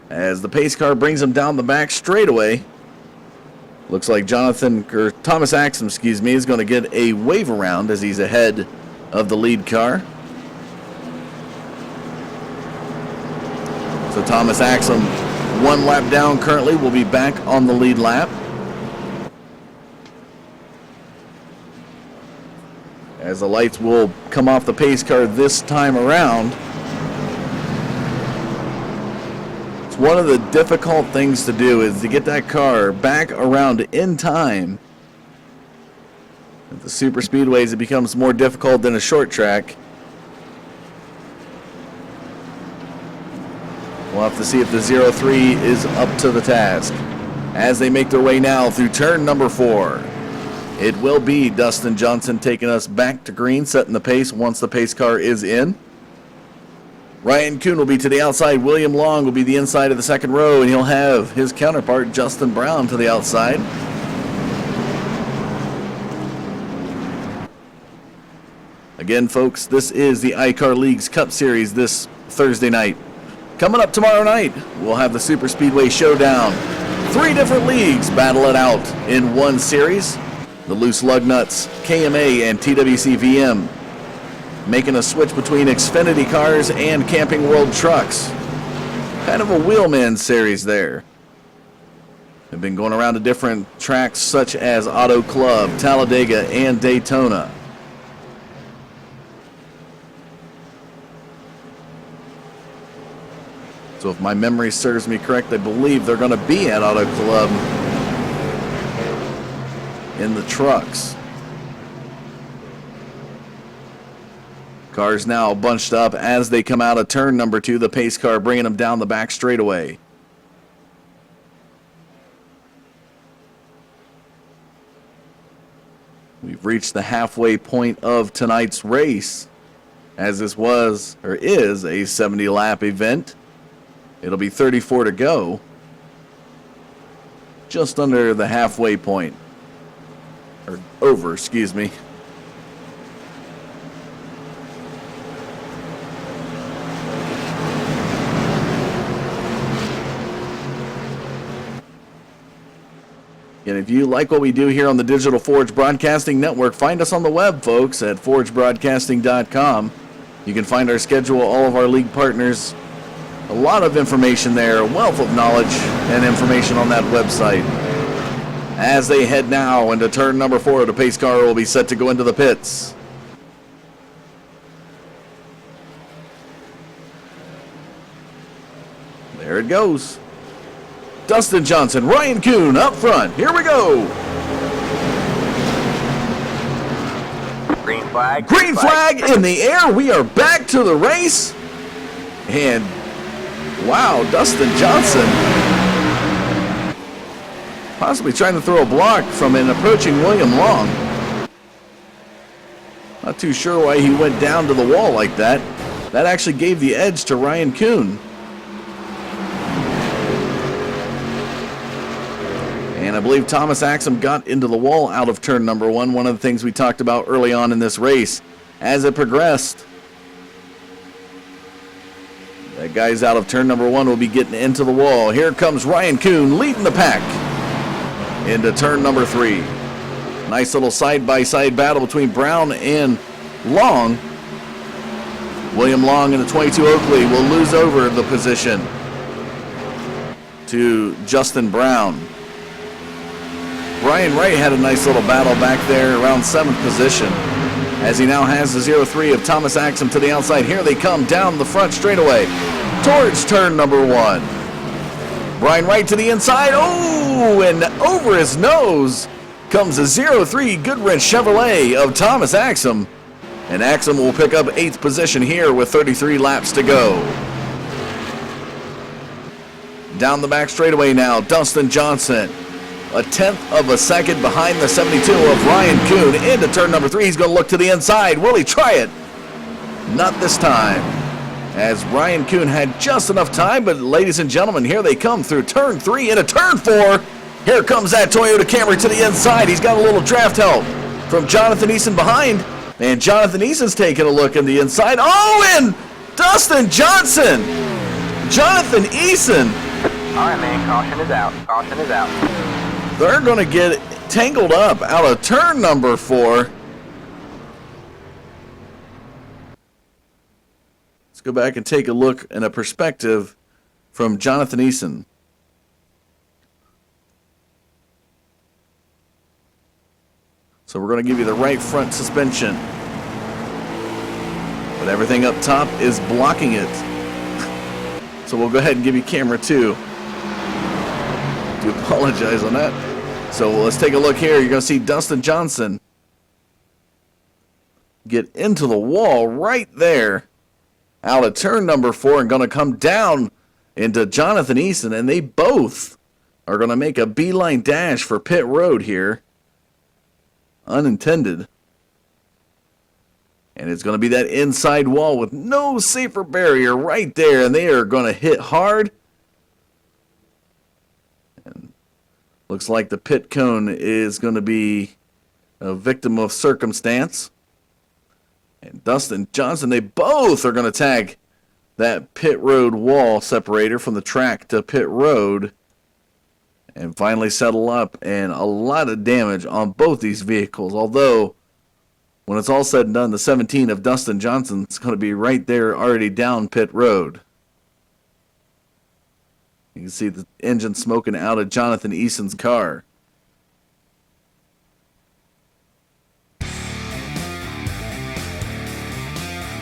As the pace car brings him down the back straightaway, looks like Thomas Axum, is going to get a wave around as he's ahead of the lead car. So Thomas Axum, 1 lap down currently, will be back on the lead lap. As the lights will come off the pace car this time around. It's one of the difficult things to do is to get that car back around in time. At the super speedways, it becomes more difficult than a short track. We'll have to see if the 03 is up to the task. As they make their way now through turn number 4. It will be Dustin Johnson taking us back to green, setting the pace once the pace car is in. Ryan Kuhn will be to the outside. William Long will be the inside of the second row, and he'll have his counterpart, Justin Brown, to the outside. Again, folks, this is the ICAR League's Cup Series this Thursday night. Coming up tomorrow night, we'll have the Super Speedway Showdown. 3 different leagues battle it out in one series. The Loose Lug Nuts, KMA, and TWC VM. Making a switch between Xfinity cars and Camping World trucks. Kind of a wheelman series there. They've been going around to different tracks such as Auto Club, Talladega, and Daytona. So if my memory serves me correct, I believe they're going to be at Auto Club in the trucks. Cars now bunched up as they come out of turn number 2. The pace car bringing them down the back straightaway. We've reached the halfway point of tonight's race, as this was, or is, a 70-lap event. It'll be 34 to go. Just under the halfway point. Or over, excuse me. And if you like what we do here on the Digital Forge Broadcasting Network, find us on the web, folks, at forgebroadcasting.com. You can find our schedule, all of our league partners, a lot of information there, a wealth of knowledge and information on that website. As they head now into turn number 4, the pace car will be set to go into the pits. There it goes. Dustin Johnson, Ryan Kuhn up front. Here we go. Green flag. Green flag in the air. We are back to the race. And wow, Dustin Johnson possibly trying to throw a block from an approaching William Long. Not too sure why he went down to the wall like that. That actually gave the edge to Ryan Kuhn. And I believe Thomas Axum got into the wall out of turn number 1, one of the things we talked about early on in this race. As it progressed, that guy's out of turn number 1 will be getting into the wall. Here comes Ryan Kuhn leading the pack into turn number 3. Nice little side-by-side battle between Brown and Long. William Long in the 22 Oakley will lose over the position to Justin Brown. Brian Wright had a nice little battle back there around 7th position, as he now has the 0-3 of Thomas Axum to the outside. Here they come down the front straightaway towards turn number 1. Brian Wright to the inside. Oh, and over his nose comes the 0-3 Goodwrench Chevrolet of Thomas Axum. And Axum will pick up 8th position here with 33 laps to go. Down the back straightaway now, Dustin Johnson. A 1/10 of a second behind the 72 of Ryan Kuhn. Into turn number 3. He's going to look to the inside. Will he try it? Not this time, as Ryan Kuhn had just enough time. But ladies and gentlemen, here they come through turn 3 into turn 4. Here comes that Toyota Camry to the inside. He's got a little draft help from Jonathan Eason behind. And Jonathan Eason's taking a look in the inside. Oh, and Dustin Johnson. Jonathan Eason. All right, man. Caution is out. Caution is out. They're going to get tangled up out of turn number 4. Let's go back and take a look in a perspective from Jonathan Eason. So we're going to give you the right front suspension, but everything up top is blocking it. So we'll go ahead and give you camera 2. Do apologize on that. So let's take a look here. You're going to see Dustin Johnson get into the wall right there out of turn number 4 and going to come down into Jonathan Eason, and they both are going to make a beeline dash for pit road here. Unintended. And it's going to be that inside wall with no safer barrier right there, and they are going to hit hard. And looks like the pit cone is going to be a victim of circumstance. And Dustin Johnson, they both are going to tag that pit road wall separator from the track to pit road and finally settle up, and a lot of damage on both these vehicles. Although, when it's all said and done, the 17 of Dustin Johnson is going to be right there already down pit road. You can see the engine smoking out of Jonathan Eason's car.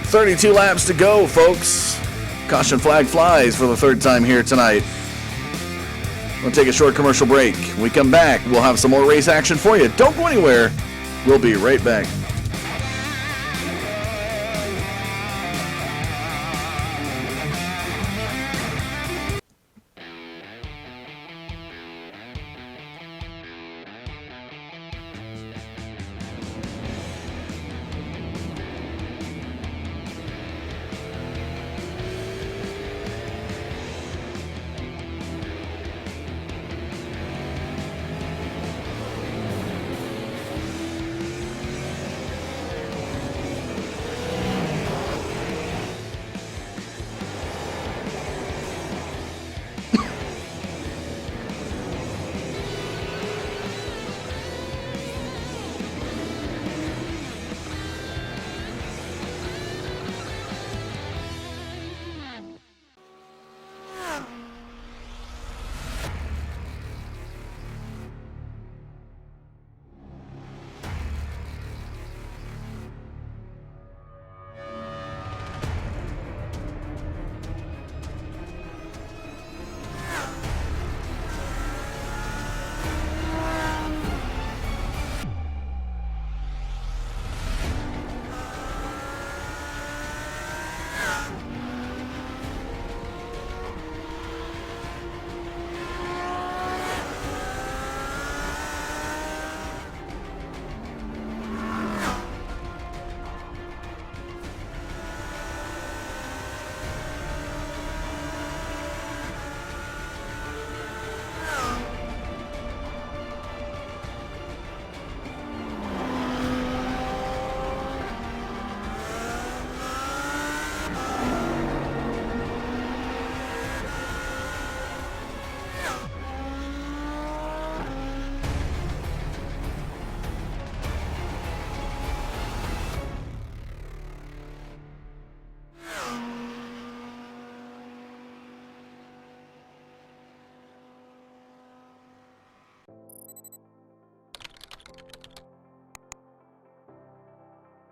"32 laps to go, folks. Caution flag flies for the 3rd time here tonight. We'll take a short commercial break. When we come back, we'll have some more race action for you. Don't go anywhere. We'll be right back.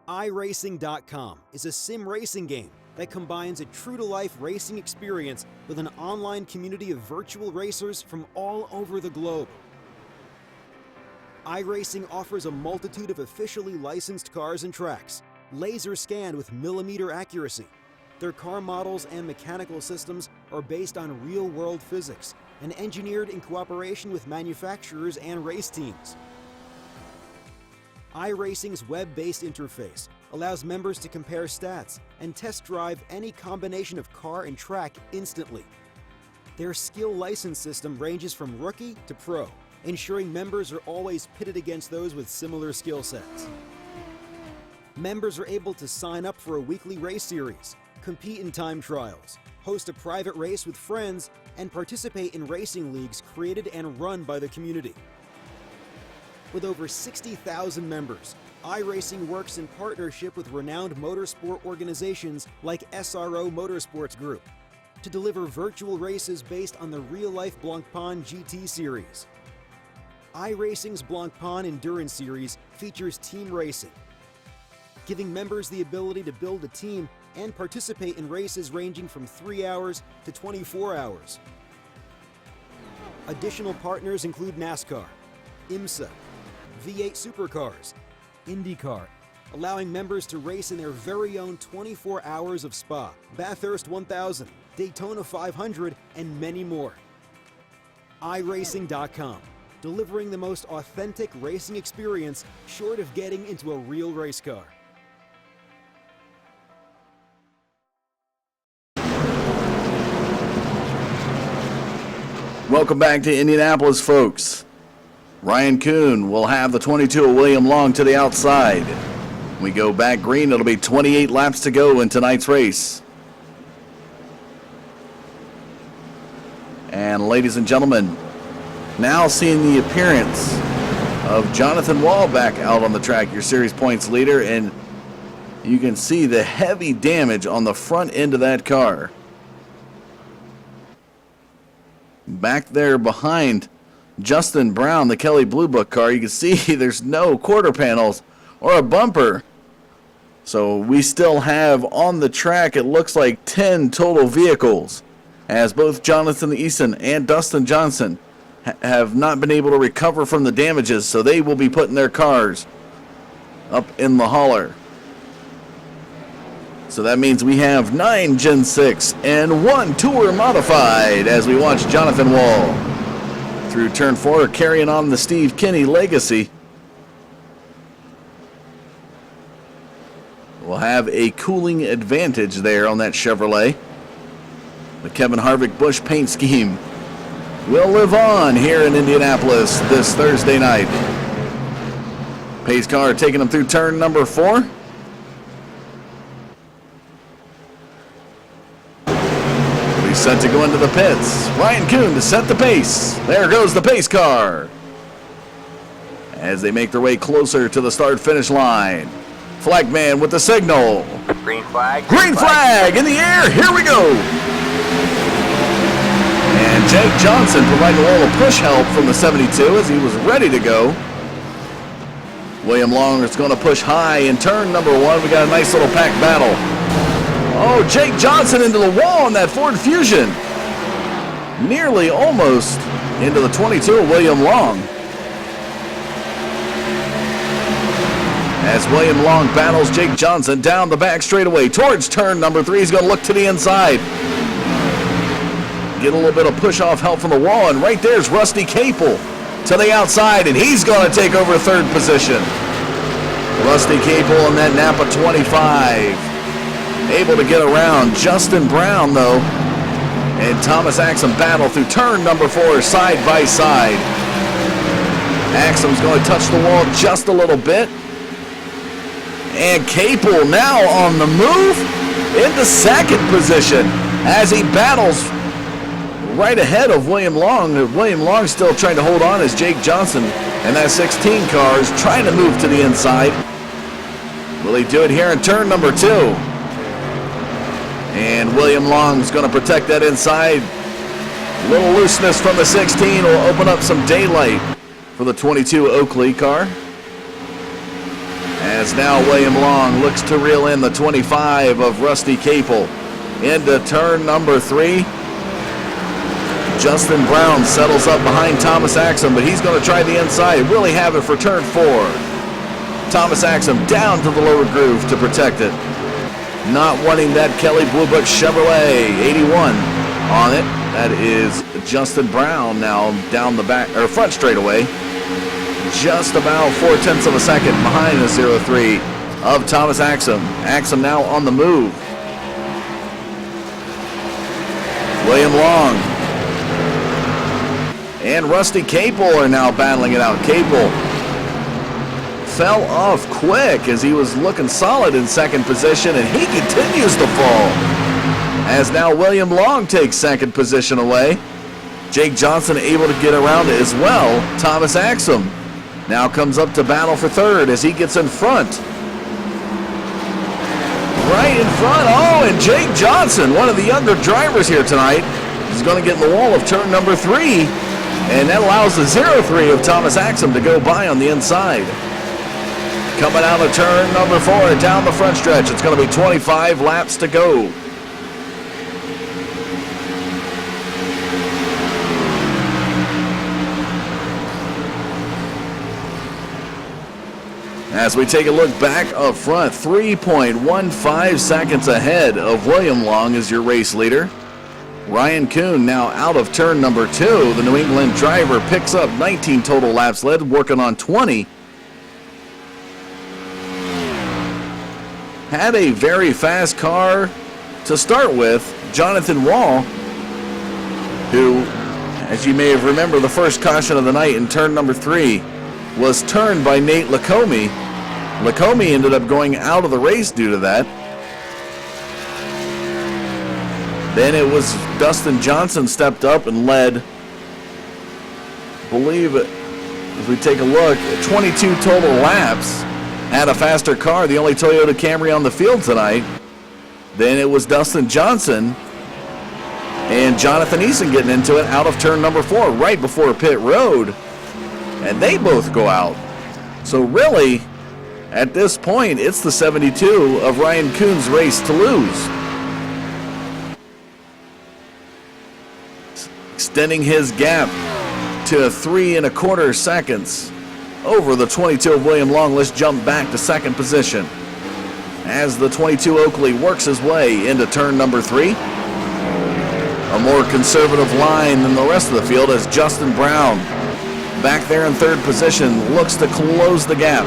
iRacing.com is a sim racing game that combines a true-to-life racing experience with an online community of virtual racers from all over the globe. iRacing offers a multitude of officially licensed cars and tracks, laser scanned with millimeter accuracy. Their car models and mechanical systems are based on real-world physics and engineered in cooperation with manufacturers and race teams. iRacing's web-based interface allows members to compare stats and test drive any combination of car and track instantly. Their skill license system ranges from rookie to pro, ensuring members are always pitted against those with similar skill sets. Members are able to sign up for a weekly race series, compete in time trials, host a private race with friends, and participate in racing leagues created and run by the community. With over 60,000 members, iRacing works in partnership with renowned motorsport organizations like SRO Motorsports Group to deliver virtual races based on the real-life Blancpain GT series. iRacing's Blancpain Endurance Series features team racing, giving members the ability to build a team and participate in races ranging from 3 hours to 24 hours. Additional partners include NASCAR, IMSA, V8 Supercars, IndyCar, allowing members to race in their very own 24 hours of Spa, Bathurst 1000, Daytona 500, and many more. iRacing.com, delivering the most authentic racing experience short of getting into a real race car. Welcome back to Indianapolis, folks. Ryan Kuhn will have the 22 of William Long to the outside. We go back green. It'll be 28 laps to go in tonight's race. And ladies and gentlemen, now seeing the appearance of Jonathan Wall back out on the track, your series points leader, and you can see the heavy damage on the front end of that car. Back there behind Justin Brown, the Kelly Blue Book car, you can see there's no quarter panels or a bumper. So we still have on the track, it looks like 10 total vehicles, as both Jonathan Eason and Dustin Johnson have not been able to recover from the damages, so they will be putting their cars up in the hauler. So that means we have 9 Gen 6 and 1 Tour Modified as we watch Jonathan Wall through turn 4, carrying on the Steve Kinney legacy. We'll have a cooling advantage there on that Chevrolet. The Kevin Harvick Busch paint scheme will live on here in Indianapolis this Thursday night. Pace car taking them through turn number 4. Set to go into the pits. Ryan Kuhn to set the pace. There goes the pace car as they make their way closer to the start-finish line. Flagman with the signal. Green flag. Green flag in the air. Here we go. And Jake Johnson providing a little push help from the 72 as he was ready to go. William Long is going to push high in turn number 1. We got a nice little pack battle. Oh, Jake Johnson into the wall in that Ford Fusion. Nearly almost into the 22 of William Long. As William Long battles Jake Johnson down the back straightaway towards turn number 3. He's going to look to the inside. Get a little bit of push-off help from the wall, and right there's Rusty Capel to the outside, and he's going to take over third position. Rusty Capel in that Napa 25. Able to get around Justin Brown, though, and Thomas Axum battle through turn number 4, side by side. Axum's going to touch the wall just a little bit. And Capel now on the move into second position as he battles right ahead of William Long. William Long still trying to hold on as Jake Johnson and that 16 car is trying to move to the inside. Will he do it here in turn number 2? And William Long's going to protect that inside. A little looseness from the 16 will open up some daylight for the 22 Oakley car. As now William Long looks to reel in the 25 of Rusty Capel into turn number 3. Justin Brown settles up behind Thomas Axum, but he's going to try the inside. Will he have it for turn 4? Thomas Axum down to the lower groove to protect it. Not wanting that Kelly Blue Book Chevrolet 81 on it. That is Justin Brown now down the back or front straightaway. Just about 0.4 of a second behind the 03 of Thomas Axum. Axum now on the move. William Long and Rusty Capel are now battling it out. Capel fell off quick as he was looking solid in second position, and he continues to fall. As now William Long takes second position away. Jake Johnson able to get around it as well. Thomas Axum now comes up to battle for third as he gets in front. Right in front. Oh, and Jake Johnson, one of the younger drivers here tonight, is going to get in the wall of turn number 3. And that allows the 03 of Thomas Axum to go by on the inside. Coming out of turn number 4 down the front stretch. It's going to be 25 laps to go. As we take a look back up front, 3.15 seconds ahead of William Long is your race leader. Ryan Kuhn now out of turn number 2. The New England driver picks up 19 total laps led, working on 20. Had a very fast car to start with. Jonathan Wall, who, as you may have remembered, the first caution of the night in turn number 3 was turned by Nate Lacombe. Lacombe ended up going out of the race due to that. Then it was Dustin Johnson stepped up and led, I believe, as we take a look, 22 total laps. Had a faster car, the only Toyota Camry on the field tonight. Then it was Dustin Johnson and Jonathan Eason getting into it out of turn number 4 right before pit road. And they both go out. So really, at this point, it's the 72 of Ryan Kuhn's race to lose. Extending his gap to 3 1/4 seconds over the 22 of William Long. Let's jump back to second position as the 22 Oakley works his way into turn number 3. A more conservative line than the rest of the field as Justin Brown back there in third position looks to close the gap.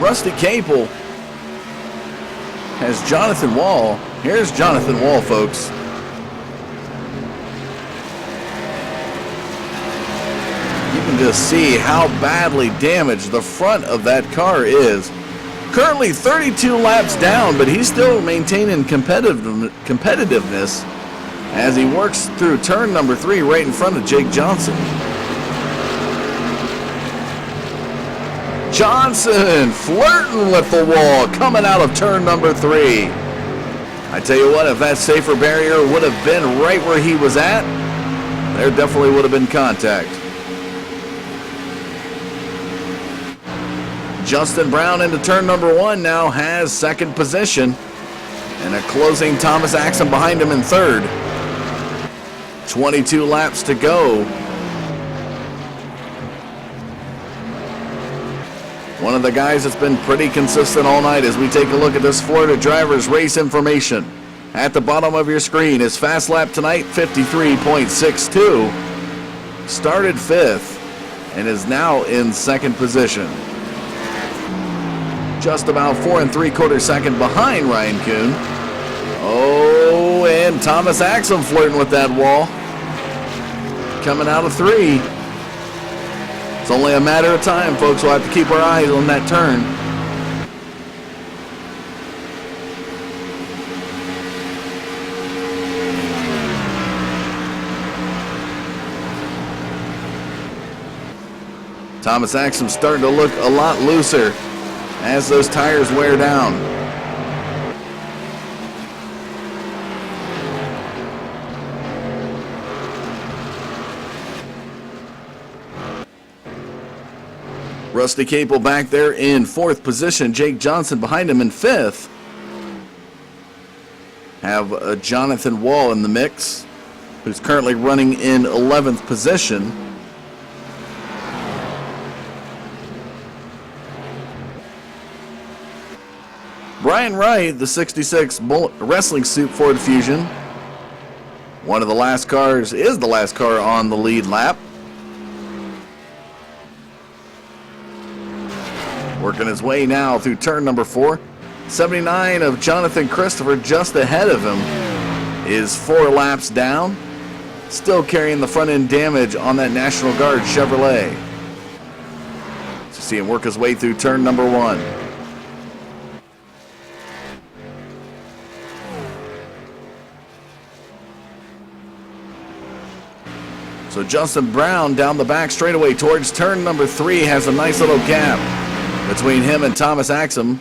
Rusty Capel has Jonathan Wall. Here's Jonathan Wall, folks. You can just see how badly damaged the front of that car is. Currently 32 laps down, but he's still maintaining competitiveness as he works through turn number 3 right in front of Jake Johnson. Johnson flirting with the wall coming out of turn number 3. I tell you what, if that safer barrier would have been right where he was at, there definitely would have been contact. Justin Brown into turn number 1 now has second position, and a closing Thomas Axum behind him in third. 22 laps to go. One of the guys that's been pretty consistent all night as we take a look at this Florida driver's race information. At the bottom of your screen, his fast lap tonight, 53.62. Started 5th and is now in second position. Just about 4 3/4 seconds behind Ryan Kuhn. Oh, and Thomas Axum flirting with that wall. Coming out of 3. It's only a matter of time, folks. We'll have to keep our eyes on that turn. Thomas Axum starting to look a lot looser as those tires wear down. Rusty Capel back there in 4th position. Jake Johnson behind him in 5th. Have Jonathan Wall in the mix, who's currently running in 11th position. Brian Wright, the 66 Wrestling Suit Ford Fusion. One of the last cars, is the last car on the lead lap. Working his way now through turn number 4. 79 of Jonathan Christopher just ahead of him is 4 laps down. Still carrying the front end damage on that National Guard Chevrolet. So see him work his way through turn number 1. So Justin Brown down the back straightaway towards turn number 3 has a nice little gap between him and Thomas Axum.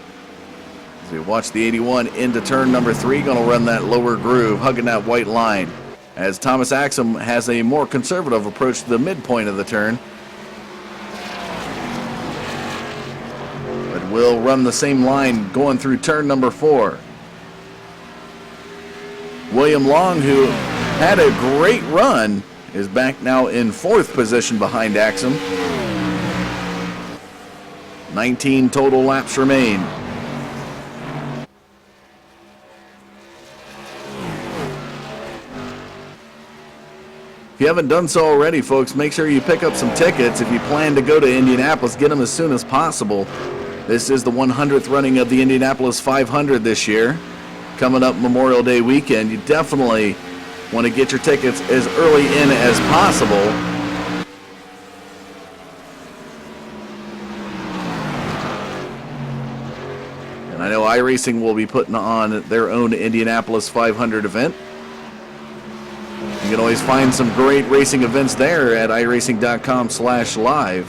As we watch the 81 into turn number 3, going to run that lower groove, hugging that white line. As Thomas Axum has a more conservative approach to the midpoint of the turn. But will run the same line going through turn number 4. William Long, who had a great run, is back now in 4th position behind Axum. 19 total laps remain. If you haven't done so already, folks, make sure you pick up some tickets. If you plan to go to Indianapolis, get them as soon as possible. This is the 100th running of the Indianapolis 500 this year. Coming up Memorial Day weekend, you definitely want to get your tickets as early in as possible. And I know iRacing will be putting on their own Indianapolis 500 event. You can always find some great racing events there at iracing.com/live.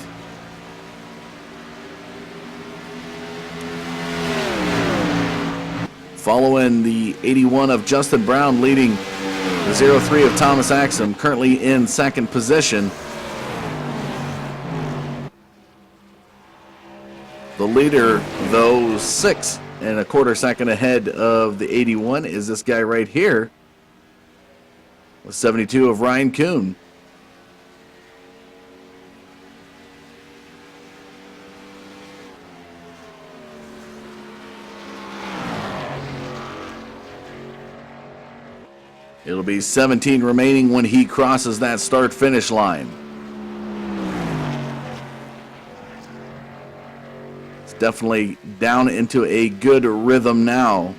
Following the 81 of Justin Brown, leading the 03 of Thomas Axum, currently in 2nd position. The leader, though, 6 1/4 second ahead of the 81 is this guy right here, with 72 of Ryan Kuhn. It'll be 17 remaining when he crosses that start-finish line. It's definitely down into a good rhythm now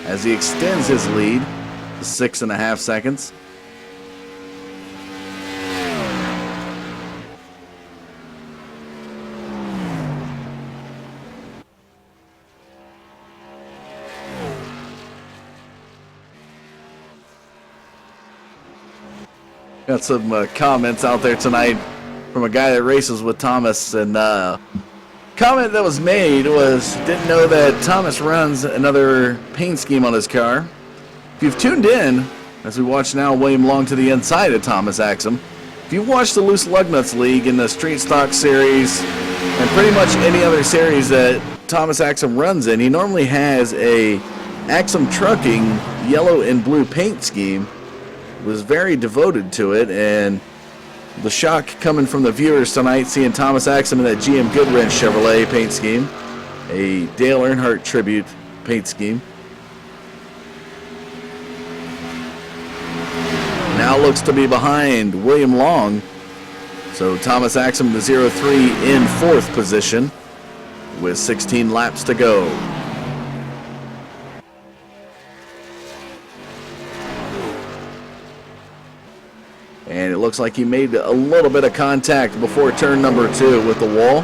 as he extends his lead to 6.5 seconds. Got some comments out there tonight from a guy that races with Thomas, and comment that was made was, didn't know that Thomas runs another paint scheme on his car. If you've tuned in, as we watch now William Long to the inside of Thomas Axum, if you've watched the Loose Lug Nuts League in the Street Stock Series and pretty much any other series that Thomas Axum runs in, he normally has a Axum Trucking yellow and blue paint scheme. Was very devoted to it, and the shock coming from the viewers tonight seeing Thomas Axum in that GM Goodwrench Chevrolet paint scheme, a Dale Earnhardt tribute paint scheme. Now looks to be behind William Long, so Thomas Axum, the 03, in 4th position with 16 laps to go. And it looks like he made a little bit of contact before turn number 2 with the wall.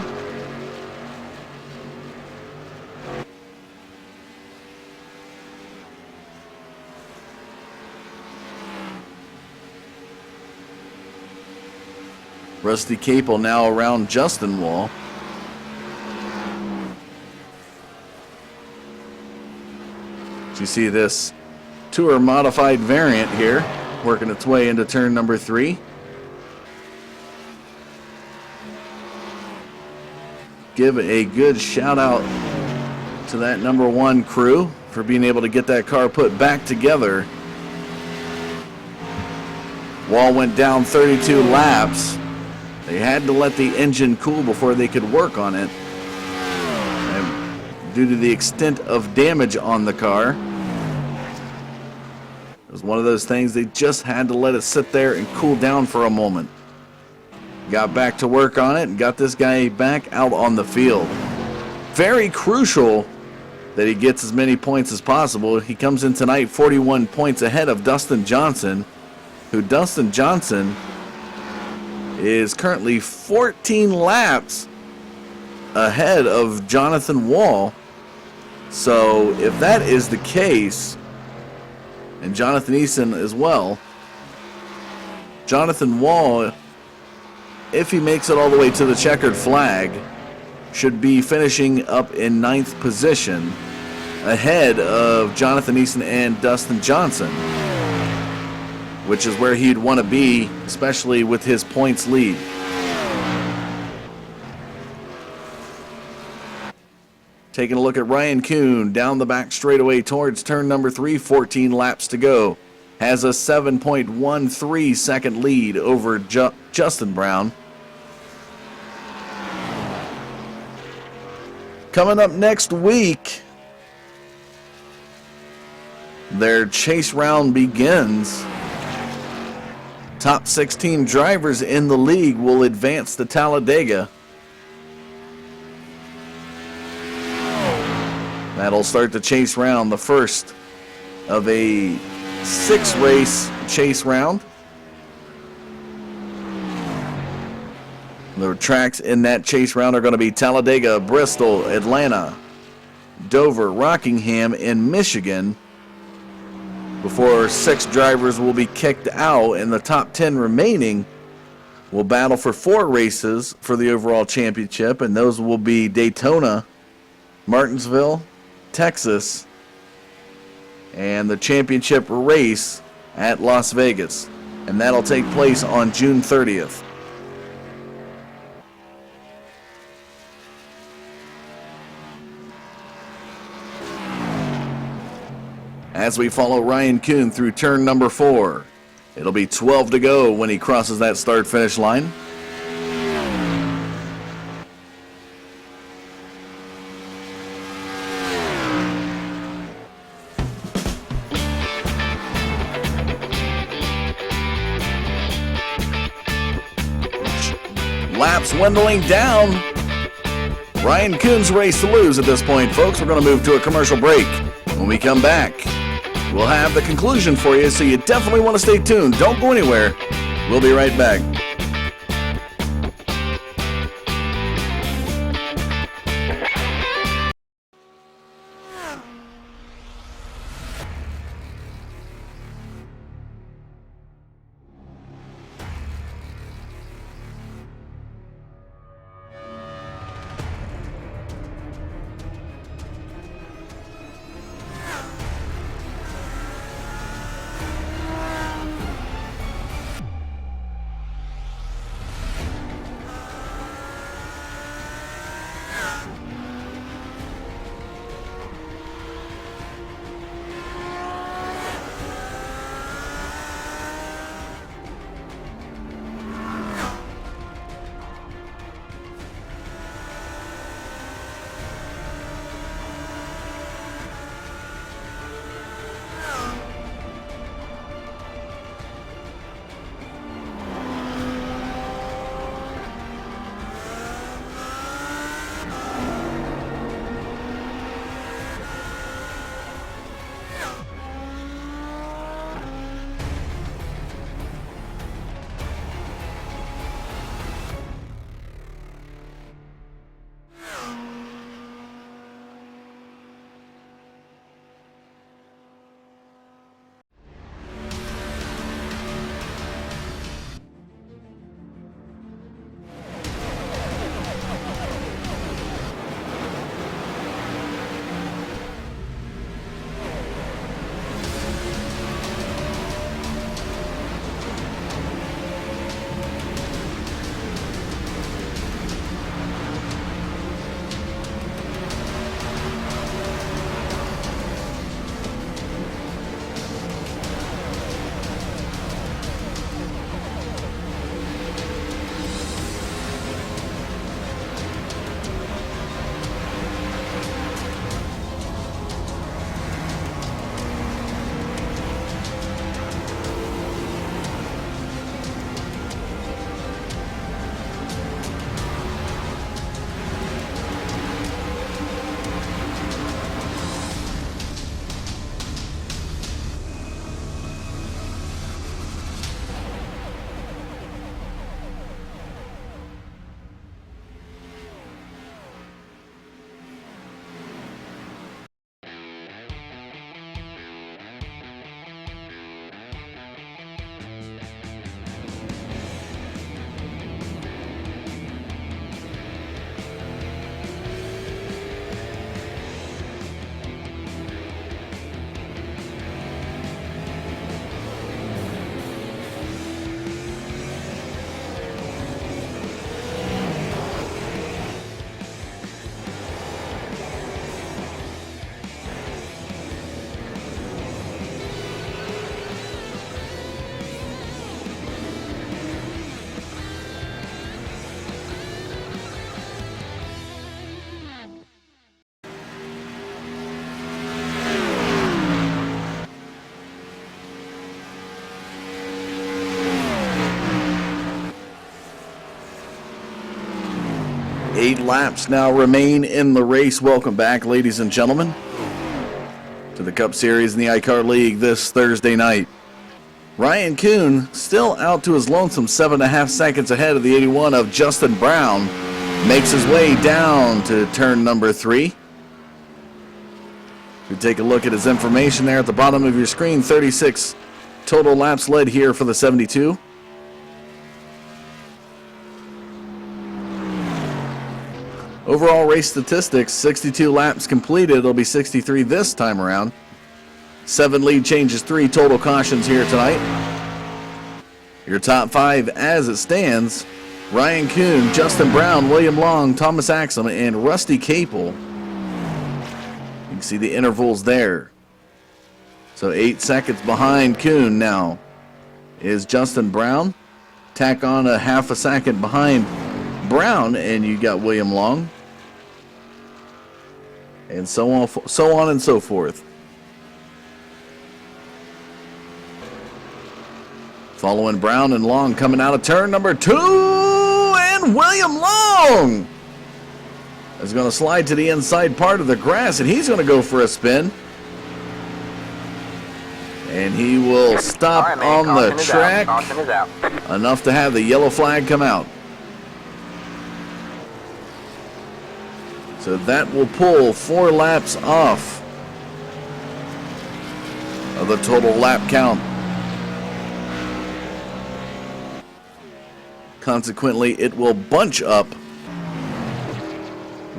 Rusty Capel now around Justin Wall. You see this Tour modified variant here working its way into turn number 3. Give a good shout out to that number 1 crew for being able to get that car put back together. Wall went down 32 laps. They had to let the engine cool before they could work on it. And due to the extent of damage on the car, it was one of those things they just had to let it sit there and cool down for a moment. Got back to work on it and got this guy back out on the field. Very crucial that he gets as many points as possible. He comes in tonight 41 points ahead of Dustin Johnson, who Dustin Johnson is currently 14 laps ahead of Jonathan Wall. So if that is the case, and Jonathan Eason as well, Jonathan Wall, if he makes it all the way to the checkered flag, should be finishing up in 9th position ahead of Jonathan Eason and Dustin Johnson, which is where he'd want to be, especially with his points lead. Taking a look at Ryan Kuhn down the back straightaway towards turn number 3, 14 laps to go. Has a 7.13 second lead over Justin Brown. Coming up next week, their chase round begins. Top 16 drivers in the league will advance to Talladega. That'll start the chase round, the first of a 6-race chase round. The tracks in that chase round are going to be Talladega, Bristol, Atlanta, Dover, Rockingham, and Michigan, before 6 drivers will be kicked out, and the top 10 remaining will battle for 4 races for the overall championship, and those will be Daytona, Martinsville, Texas, and the championship race at Las Vegas, and that'll take place on June 30th. As we follow Ryan Kuhn through turn number 4, it'll be 12 to go when he crosses that start-finish line. Laps dwindling down. Ryan Kuhn's race to lose at this point, folks. We're going to move to a commercial break. When we come back, we'll have the conclusion for you, so you definitely want to stay tuned. Don't go anywhere. We'll be right back. 8 laps now remain in the race. Welcome back, ladies and gentlemen, to the Cup Series in the ICAR League this Thursday night. Ryan Kuhn still out to his lonesome, 7.5 seconds ahead of the 81 of Justin Brown. Makes his way down to turn number 3. You take a look at his information there at the bottom of your screen. 36 total laps led here for the 72. Overall race statistics, 62 laps completed. It'll be 63 this time around. 7 lead changes, 3 total cautions here tonight. Your top 5 as it stands: Ryan Kuhn, Justin Brown, William Long, Thomas Axum, and Rusty Capel. You can see the intervals there. So 8 seconds behind Kuhn now is Justin Brown. Tack on a half a second behind Brown, and you got William Long, and so on and so forth. Following Brown and Long coming out of turn number 2, and William Long is going to slide to the inside part of the grass, and he's going to go for a spin. And he will stop on the track enough to have the yellow flag come out. So that will pull 4 laps off of the total lap count. Consequently, it will bunch up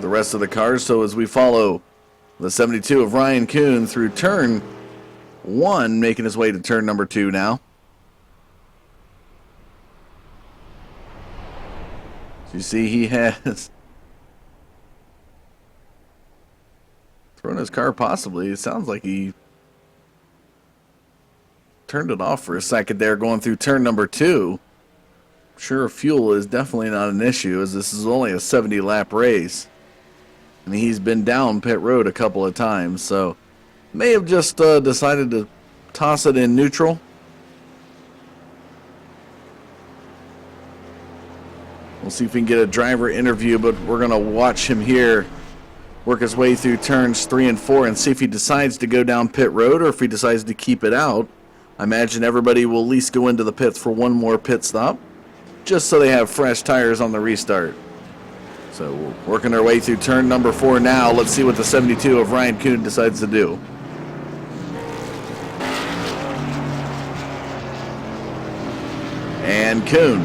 the rest of the cars. So as we follow the 72 of Ryan Kuhn through turn 1, making his way to turn number 2 now. So you see he has thrown his car possibly. It sounds like he turned it off for a second there going through turn number 2. I'm sure fuel is definitely not an issue, as this is only a 70-lap race. And he's been down pit road a couple of times, so may have just decided to toss it in neutral. We'll see if we can get a driver interview, but we're going to watch him here work his way through turns 3 and 4 and see if he decides to go down pit road or if he decides to keep it out. I imagine everybody will at least go into the pits for one more pit stop, just so they have fresh tires on the restart. So we're working our way through turn number 4 now. Let's see what the 72 of Ryan Kuhn decides to do. And Kuhn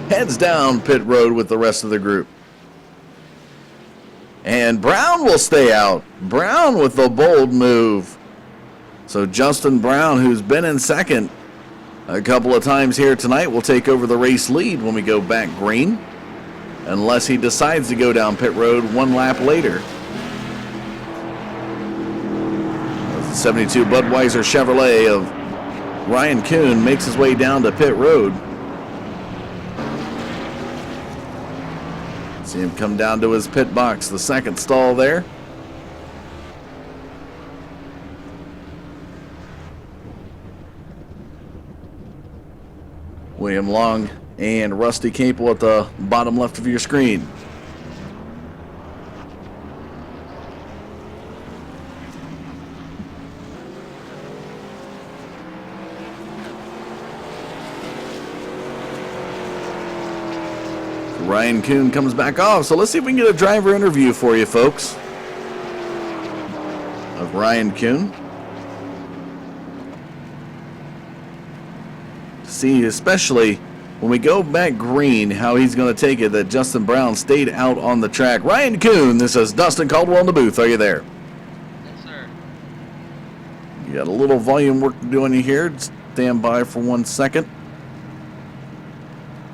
heads down pit road with the rest of the group. And Brown will stay out. Brown with the bold move. So Justin Brown, who's been in second a couple of times here tonight, will take over the race lead when we go back green, unless he decides to go down pit road 1 lap later. The 72 Budweiser Chevrolet of Ryan Kuhn makes his way down to pit road. See him come down to his pit box, the second stall there. William Long and Rusty Capel at the bottom left of your screen. Ryan Kuhn comes back off, so let's see if we can get a driver interview for you folks of Ryan Kuhn. See, especially when we go back green, how he's going to take it that Justin Brown stayed out on the track. Ryan Kuhn, this is Dustin Caldwell in the booth. Are you there? Yes, sir. You got a little volume work to do on you here. Stand by for 1 second.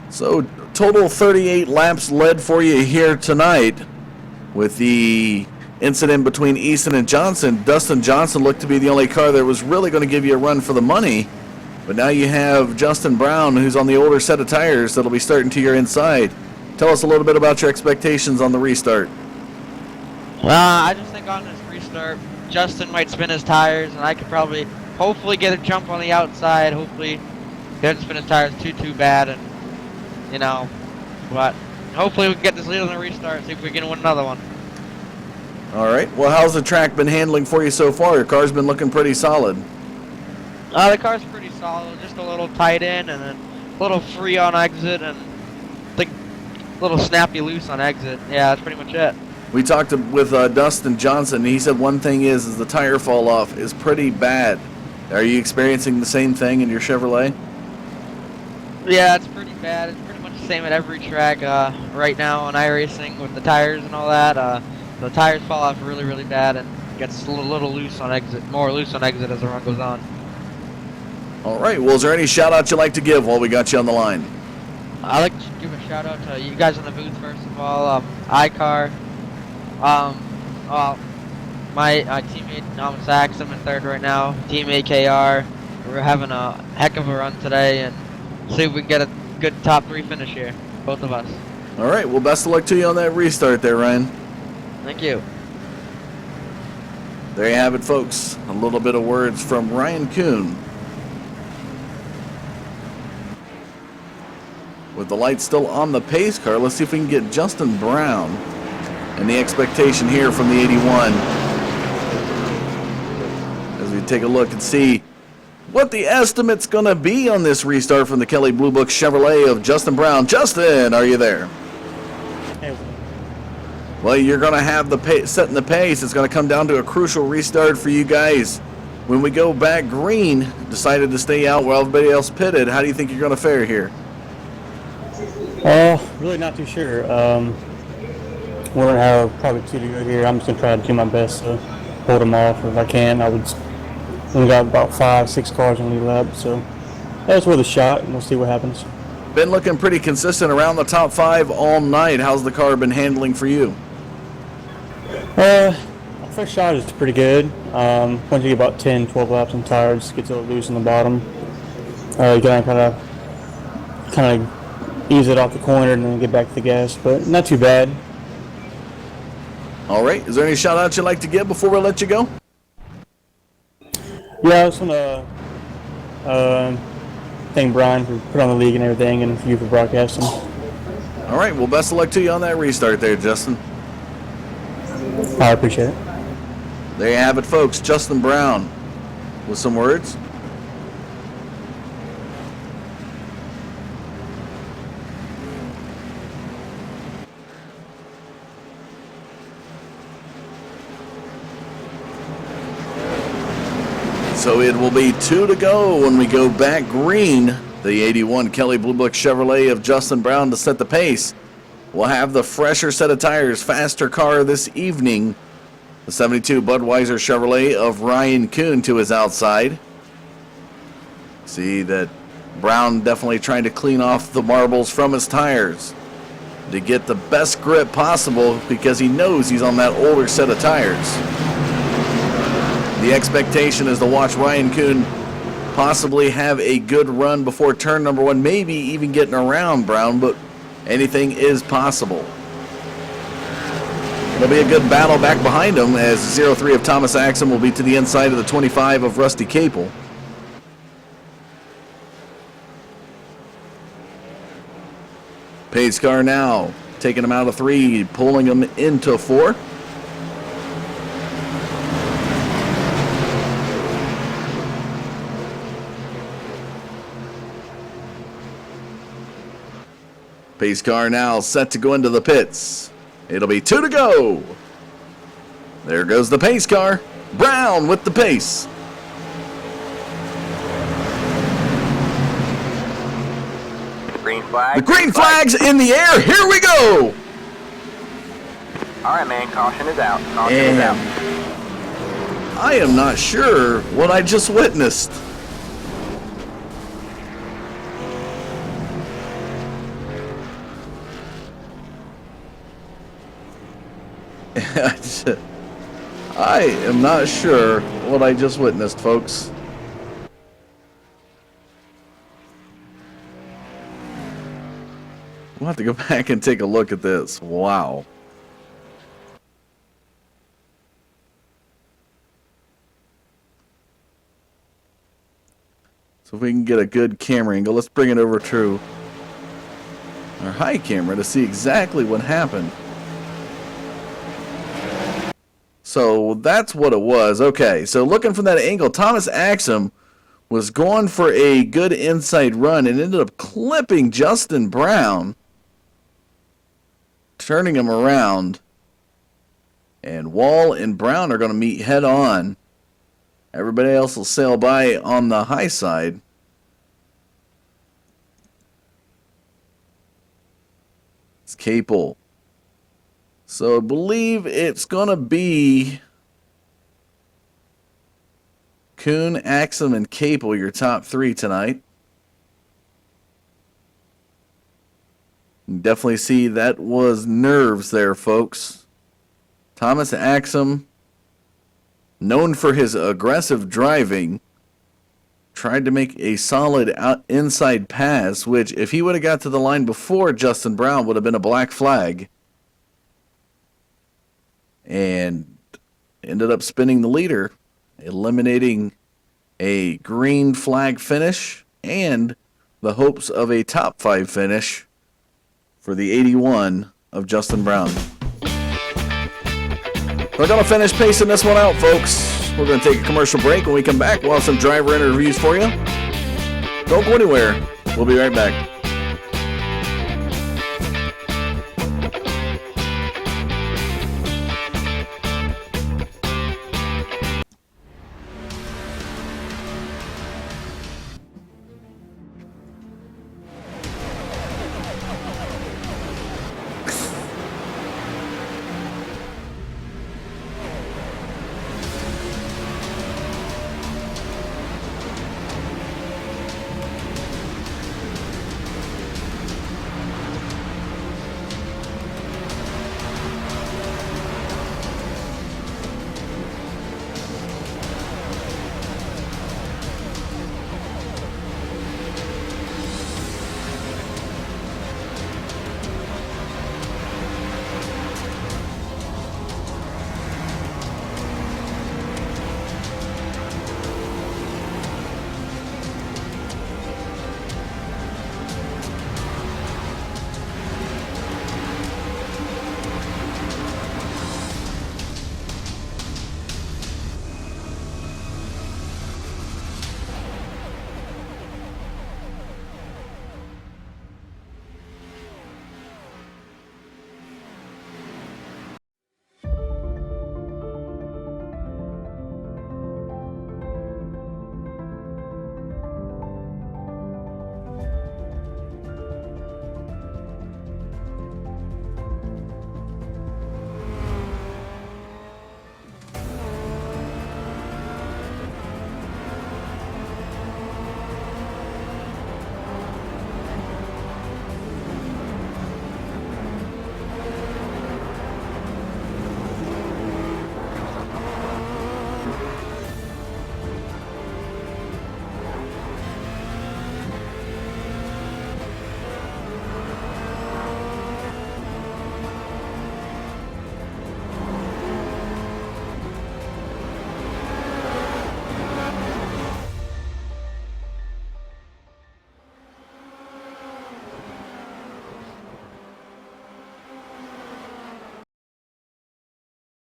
So, total 38 laps led for you here tonight. With the incident between Easton and Johnson, Dustin Johnson looked to be the only car that was really going to give you a run for the money. But now you have Justin Brown, who's on the older set of tires that'll be starting to your inside. Tell us a little bit about your expectations on the restart. Well, I just think on this restart, Justin might spin his tires, and I could probably, hopefully, get a jump on the outside. Hopefully, he doesn't spin his tires too bad, and you know, but hopefully we can get this lead on the restart, see if we can win another one. All right. Well, how's the track been handling for you so far? Your car's been looking pretty solid. The car's pretty solid, just a little tight in and then a little free on exit and I think a little snappy loose on exit. Yeah, that's pretty much it. We talked with Dustin Johnson, and he said one thing is the tire fall off is pretty bad. Are you experiencing the same thing in your Chevrolet? Yeah, it's pretty bad. It's pretty much the same at every track right now on iRacing with the tires and all that. The tires fall off really, really bad and gets a little loose on exit, more loose on exit as the run goes on. All right. Well, is there any shout-out you'd like to give while we got you on the line? I'd like to give a shout out to you guys in the booth first of all. ICAR. My teammate Thomas Sachs, I'm in third right now. Team ICAR. We're having a heck of a run today and see if we can get a good top 3 finish here, both of us. All right. Well, best of luck to you on that restart there, Ryan. Thank you. There you have it, folks. A little bit of words from Ryan Kuhn. With the lights still on the pace car, let's see if we can get Justin Brown. And the expectation here from the 81. As we take a look and see what the estimate's going to be on this restart from the Kelley Blue Book Chevrolet of Justin Brown. Justin, are you there? Hey. Well, you're going to have the setting the pace. It's going to come down to a crucial restart for you guys. When we go back green, decided to stay out while everybody else pitted. How do you think you're going to fare here? Really not too sure. We're going to have probably 2 to go here. I'm just going to try to do my best to hold them off if I can. We got about 5-6 cars on the lap, so that's worth a shot, and we'll see what happens. Been looking pretty consistent around the top 5 all night. How's the car been handling for you? First shot is pretty good. Once you get about 10-12 laps on tires, it gets a little loose on the bottom. You gotta kind of ease it off the corner and then get back to the gas, but not too bad. All right. Is there any shout-outs you'd like to give before we let you go? Yeah, I just want to thank Brian for putting on the league and everything, and you for broadcasting. All right. Well, best of luck to you on that restart there, Justin. I appreciate it. There you have it, folks. Justin Brown with some words. So it will be 2 to go when we go back green. The 81 Kelley Blue Book Chevrolet of Justin Brown to set the pace. We'll have the fresher set of tires, faster car this evening. The 72 Budweiser Chevrolet of Ryan Kuhn to his outside. See that Brown definitely trying to clean off the marbles from his tires to get the best grip possible because he knows he's on that older set of tires. The expectation is to watch Ryan Kuhn possibly have a good run before turn number 1, maybe even getting around Brown, but anything is possible. It'll be a good battle back behind him as 03 of Thomas Axum will be to the inside of the 25 of Rusty Capel. Pace car now taking him out of 3, pulling him into 4. Pace car now set to go into the pits. It'll be 2 to go. There goes the pace car. Brown with the pace. Green flag. The green flag's in the air. Here we go. All right, man. Caution is out. Caution is out. I am not sure what I just witnessed. I am not sure what I just witnessed, folks. We'll have to go back and take a look at this. Wow. So if we can get a good camera angle, let's bring it over to our high camera to see exactly what happened. So that's what it was. Okay, so looking from that angle, Thomas Axum was going for a good inside run and ended up clipping Justin Brown, turning him around. And Wall and Brown are going to meet head on. Everybody else will sail by on the high side. It's Capel. So I believe it's going to be Kuhn, Axum, and Capel, your top three tonight. You definitely see that was nerves there, folks. Thomas Axum, known for his aggressive driving, tried to make a solid inside pass, which if he would have got to the line before Justin Brown would have been a black flag. And ended up spinning the leader, eliminating a green flag finish and the hopes of a top 5 finish for the 81 of Justin Brown. We're going to finish pacing this one out, folks. We're going to take a commercial break. When we come back, we'll have some driver interviews for you. Don't go anywhere. We'll be right back.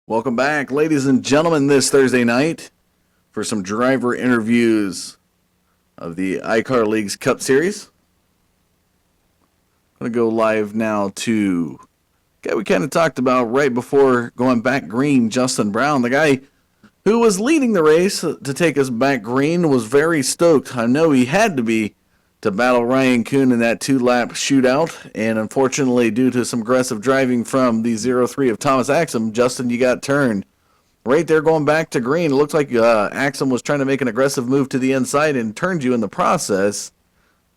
Welcome back, ladies and gentlemen, this Thursday night for some driver interviews of the ICAR League's Cup Series. I'm going to go live now to the guy we kind of talked about right before going back green, Justin Brown. The guy who was leading the race to take us back green was very stoked. I know he had to be to battle Ryan Kuhn in that 2-lap shootout, and unfortunately, due to some aggressive driving from the 0-3 of Thomas Axum, Justin, you got turned. Right there going back to green, it looks like Axum was trying to make an aggressive move to the inside and turned you in the process.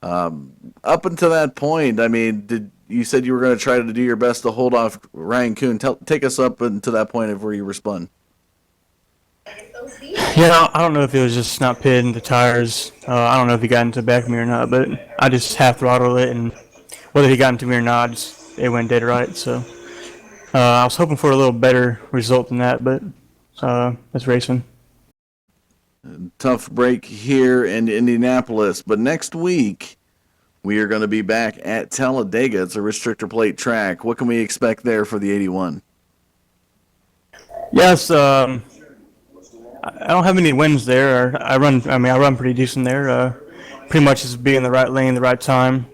Up until that point, I mean, you said you were going to try to do your best to hold off Ryan Kuhn. Take us up until that point of where you were spun. Yeah, I don't know if it was just not pitting the tires. I don't know if he got into the back of me or not, but I just half throttled it, and whether he got into me or not, it went dead right. So I was hoping for a little better result than that, but it's racing. Tough break here in Indianapolis, but next week We are going to be back at Talladega. It's a restrictor plate track. What can we expect there for the 81? Yes, I don't have any wins there. I run pretty decent there. Pretty much just be in the right lane, the right time,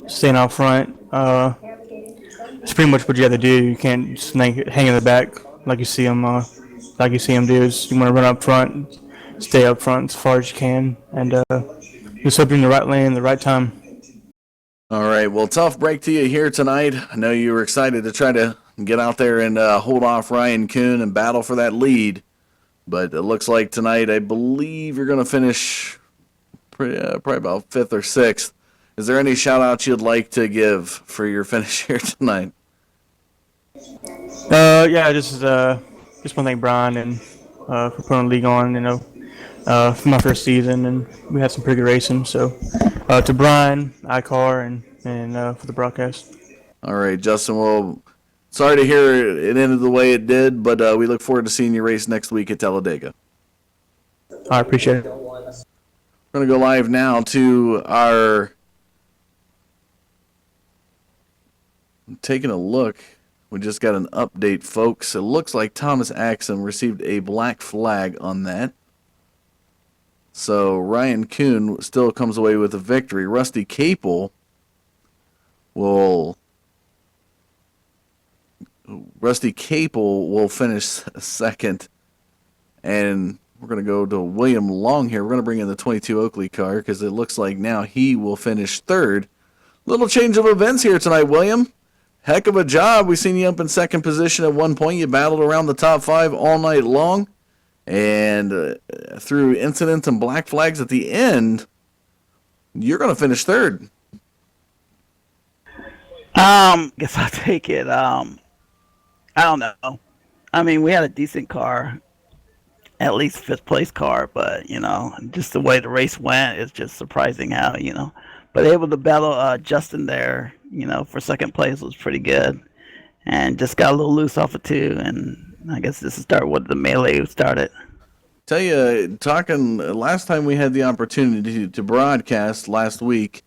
staying out front. It's pretty much what you have to do. You can't just hang in the back like you see them. Do. You want to run up front, stay up front as far as you can, and just hope you're in the right lane, the right time. All right. Well, tough break to you here tonight. I know you were excited to try to get out there and hold off Ryan Kuhn and battle for that lead. But it looks like tonight, I believe you're going to finish probably about 5th or 6th. Is there any shout-outs you'd like to give for your finish here tonight? Just want to thank Brian and for putting the league on, for my first season, and we had some pretty good racing. So to Brian, ICAR, and for the broadcast. All right, Justin, well, sorry to hear it ended the way it did, but we look forward to seeing you race next week at Talladega. I appreciate it. We're going to go live now to our... Taking a look, we just got an update, folks. It looks like Thomas Axum received a black flag on that. So Ryan Kuhn still comes away with a victory. Rusty Capel will finish second. And we're going to go to William Long here. We're going to bring in the 22 Oakley car because it looks like now he will finish third. Little change of events here tonight, William. Heck of a job. We've seen you up in second position at one point. You battled around the top 5 all night long. And through incidents and black flags at the end, you're going to finish third. Guess I'll take it. I don't know. I mean, we had a decent car, at least 5th place car, but, just the way the race went, it's just surprising how, but able to battle Justin there, for second place was pretty good. And just got a little loose off of 2, and I guess this is what the melee started. Tell you, talking last time we had the opportunity to broadcast last week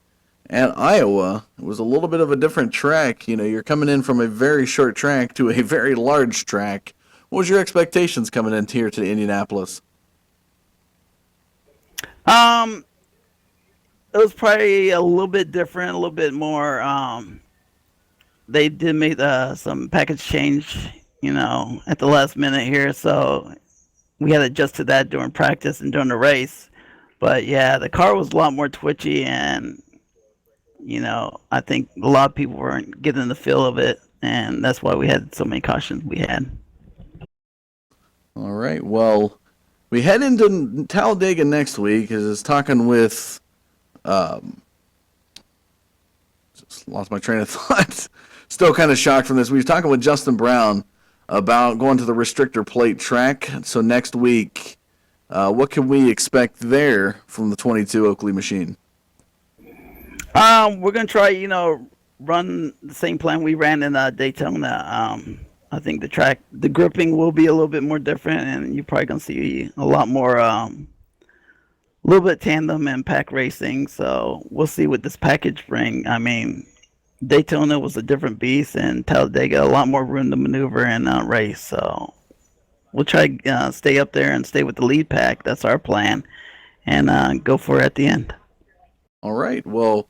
at Iowa, it was a little bit of a different track. You're coming in from a very short track to a very large track. What was your expectations coming in here to Indianapolis? It was probably a little bit different, a little bit more. They did make some package change, at the last minute here, so we had to adjust to that during practice and during the race. But yeah, the car was a lot more twitchy, and I think a lot of people weren't getting the feel of it, and that's why we had so many cautions we had. All right, well, we head into Talladega next week. Is talking with just lost my train of thought. Still kind of shocked from this. We were talking with Justin Brown about going to the restrictor plate track. So next week, what can we expect there from the 22 Oakley machine? We're gonna try, run the same plan we ran in Daytona. I think the gripping will be a little bit more different, and you're probably gonna see a lot more, a little bit tandem and pack racing. So we'll see what this package bring. I mean, Daytona was a different beast, and Talladega a lot more room to maneuver and race. So we'll try stay up there and stay with the lead pack. That's our plan, and go for it at the end. All right. Well,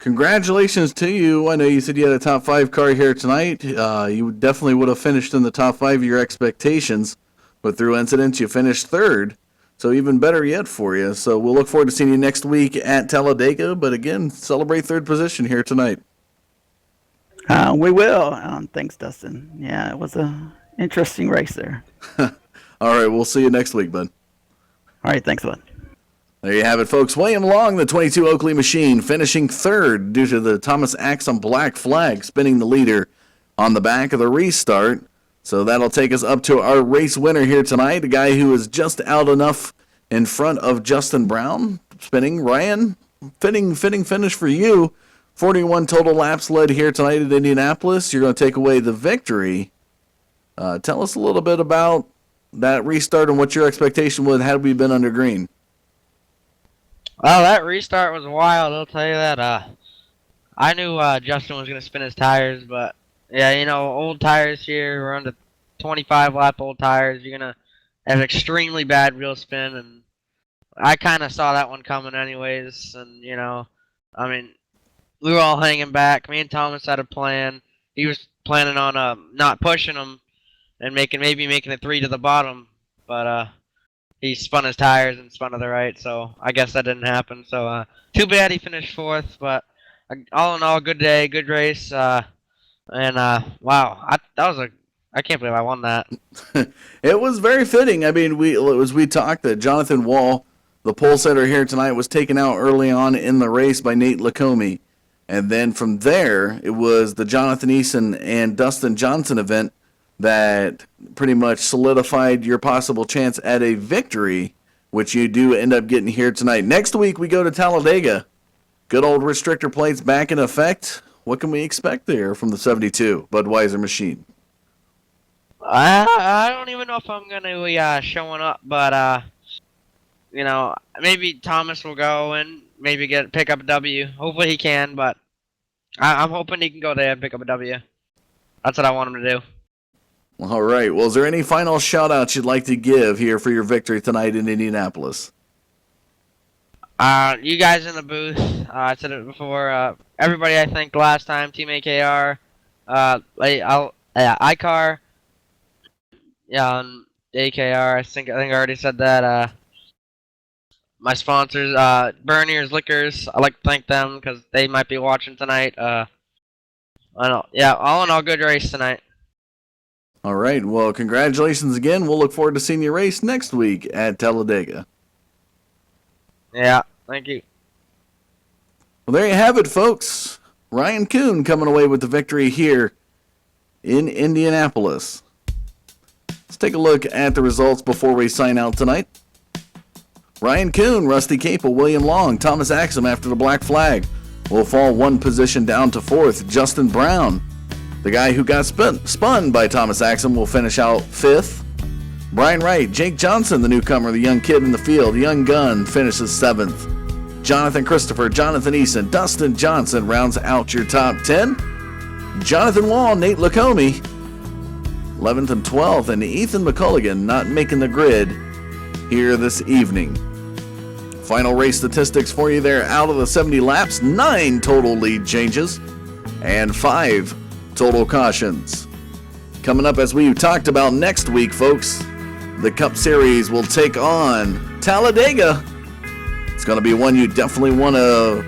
congratulations to you. I know you said you had a top 5 car here tonight. You definitely would have finished in the top 5 of your expectations, but through incidents, you finished third. So even better yet for you. So we'll look forward to seeing you next week at Talladega. But again, celebrate third position here tonight. We will. Thanks, Dustin. Yeah, it was a interesting race there. All right, we'll see you next week, bud. All right, thanks, bud. There you have it, folks. William Long, the 22 Oakley machine, finishing third due to the Thomas Axum black flag, spinning the leader on the back of the restart. So that'll take us up to our race winner here tonight, a guy who is just out enough in front of Justin Brown. Spinning, Ryan, fitting finish for you. 41 total laps led here tonight at Indianapolis. You're going to take away the victory. Tell us a little bit about that restart and what your expectation was had we been under green. Well, that restart was wild, I'll tell you that. I knew Justin was going to spin his tires, but yeah, you know, old tires here, we're on the 25 lap old tires. You're going to have extremely bad wheel spin, and I kind of saw that one coming anyways. And, you know, I mean, we were all hanging back. Me and Thomas had a plan. He was planning on not pushing him and maybe making it 3 to the bottom, but he spun his tires and spun to the right, so I guess that didn't happen. So too bad he finished 4th, but all in all, good day, good race, and wow, I can't believe I won that. It was very fitting. I mean, we talked that Jonathan Wall, the pole setter here tonight, was taken out early on in the race by Nate Lacombe. And then from there, it was the Jonathan Eason and Dustin Johnson event that pretty much solidified your possible chance at a victory, which you do end up getting here tonight. Next week, we go to Talladega. Good old restrictor plates back in effect. What can we expect there from the 72 Budweiser machine? I don't even know if I'm going to be showing up, but, you know, maybe Thomas will go and maybe pick up a W. Hopefully he can, but I'm hoping he can go there and pick up a W. That's what I want him to do. All right. Well, is there any final shout-outs you'd like to give here for your victory tonight in Indianapolis? You guys in the booth, I said it before, everybody I think last time, Team ICAR, ICAR, yeah, and ICAR, I think I already said that, my sponsors, Bernier's Liquors, I'd like to thank them because they might be watching tonight, I don't, yeah, all in all, good race tonight. All right. Well, congratulations again. We'll look forward to seeing you race next week at Talladega. Yeah, thank you. Well, there you have it, folks. Ryan Kuhn coming away with the victory here in Indianapolis. Let's take a look at the results before we sign out tonight. Ryan Kuhn, Rusty Capel, William Long, Thomas Axum after the black flag will fall 1 position down to 4th. Justin Brown, the guy who got spun by Thomas Axum, will finish out 5th. Brian Wright, Jake Johnson, the newcomer, the young kid in the field, young gun, finishes 7th. Jonathan Christopher, Jonathan Eason, Dustin Johnson rounds out your top 10. Jonathan Wall, Nate Lacombe, 11th and 12th, and Ethan McCulligan not making the grid here this evening. Final race statistics for you there. Out of the 70 laps, 9 total lead changes and 5 total cautions. Coming up, as we talked about next week, folks, the Cup Series will take on Talladega. It's going to be one you definitely want to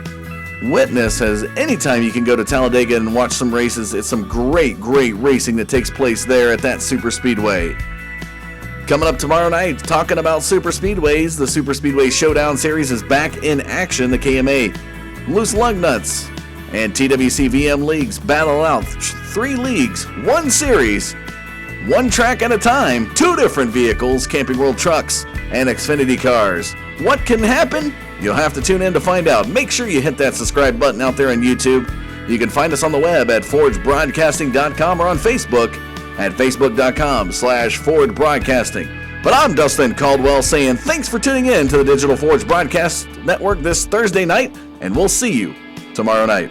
witness, as anytime you can go to Talladega and watch some races, it's some great racing that takes place there at that super speedway. Coming up tomorrow night, talking about super speedways, the Super Speedway Showdown Series is back in action. The KMA, Loose Lug Nuts, and TWC VM leagues battle out 3 leagues, 1 series, 1 track at a time, 2 different vehicles, Camping World trucks and Xfinity cars. What can happen? You'll have to tune in to find out. Make sure you hit that subscribe button out there on YouTube. You can find us on the web at forgebroadcasting.com or on Facebook at facebook.com/Forge Broadcasting. But I'm Dustin Caldwell saying thanks for tuning in to the Digital Forge Broadcast Network this Thursday night, and we'll see you tomorrow night.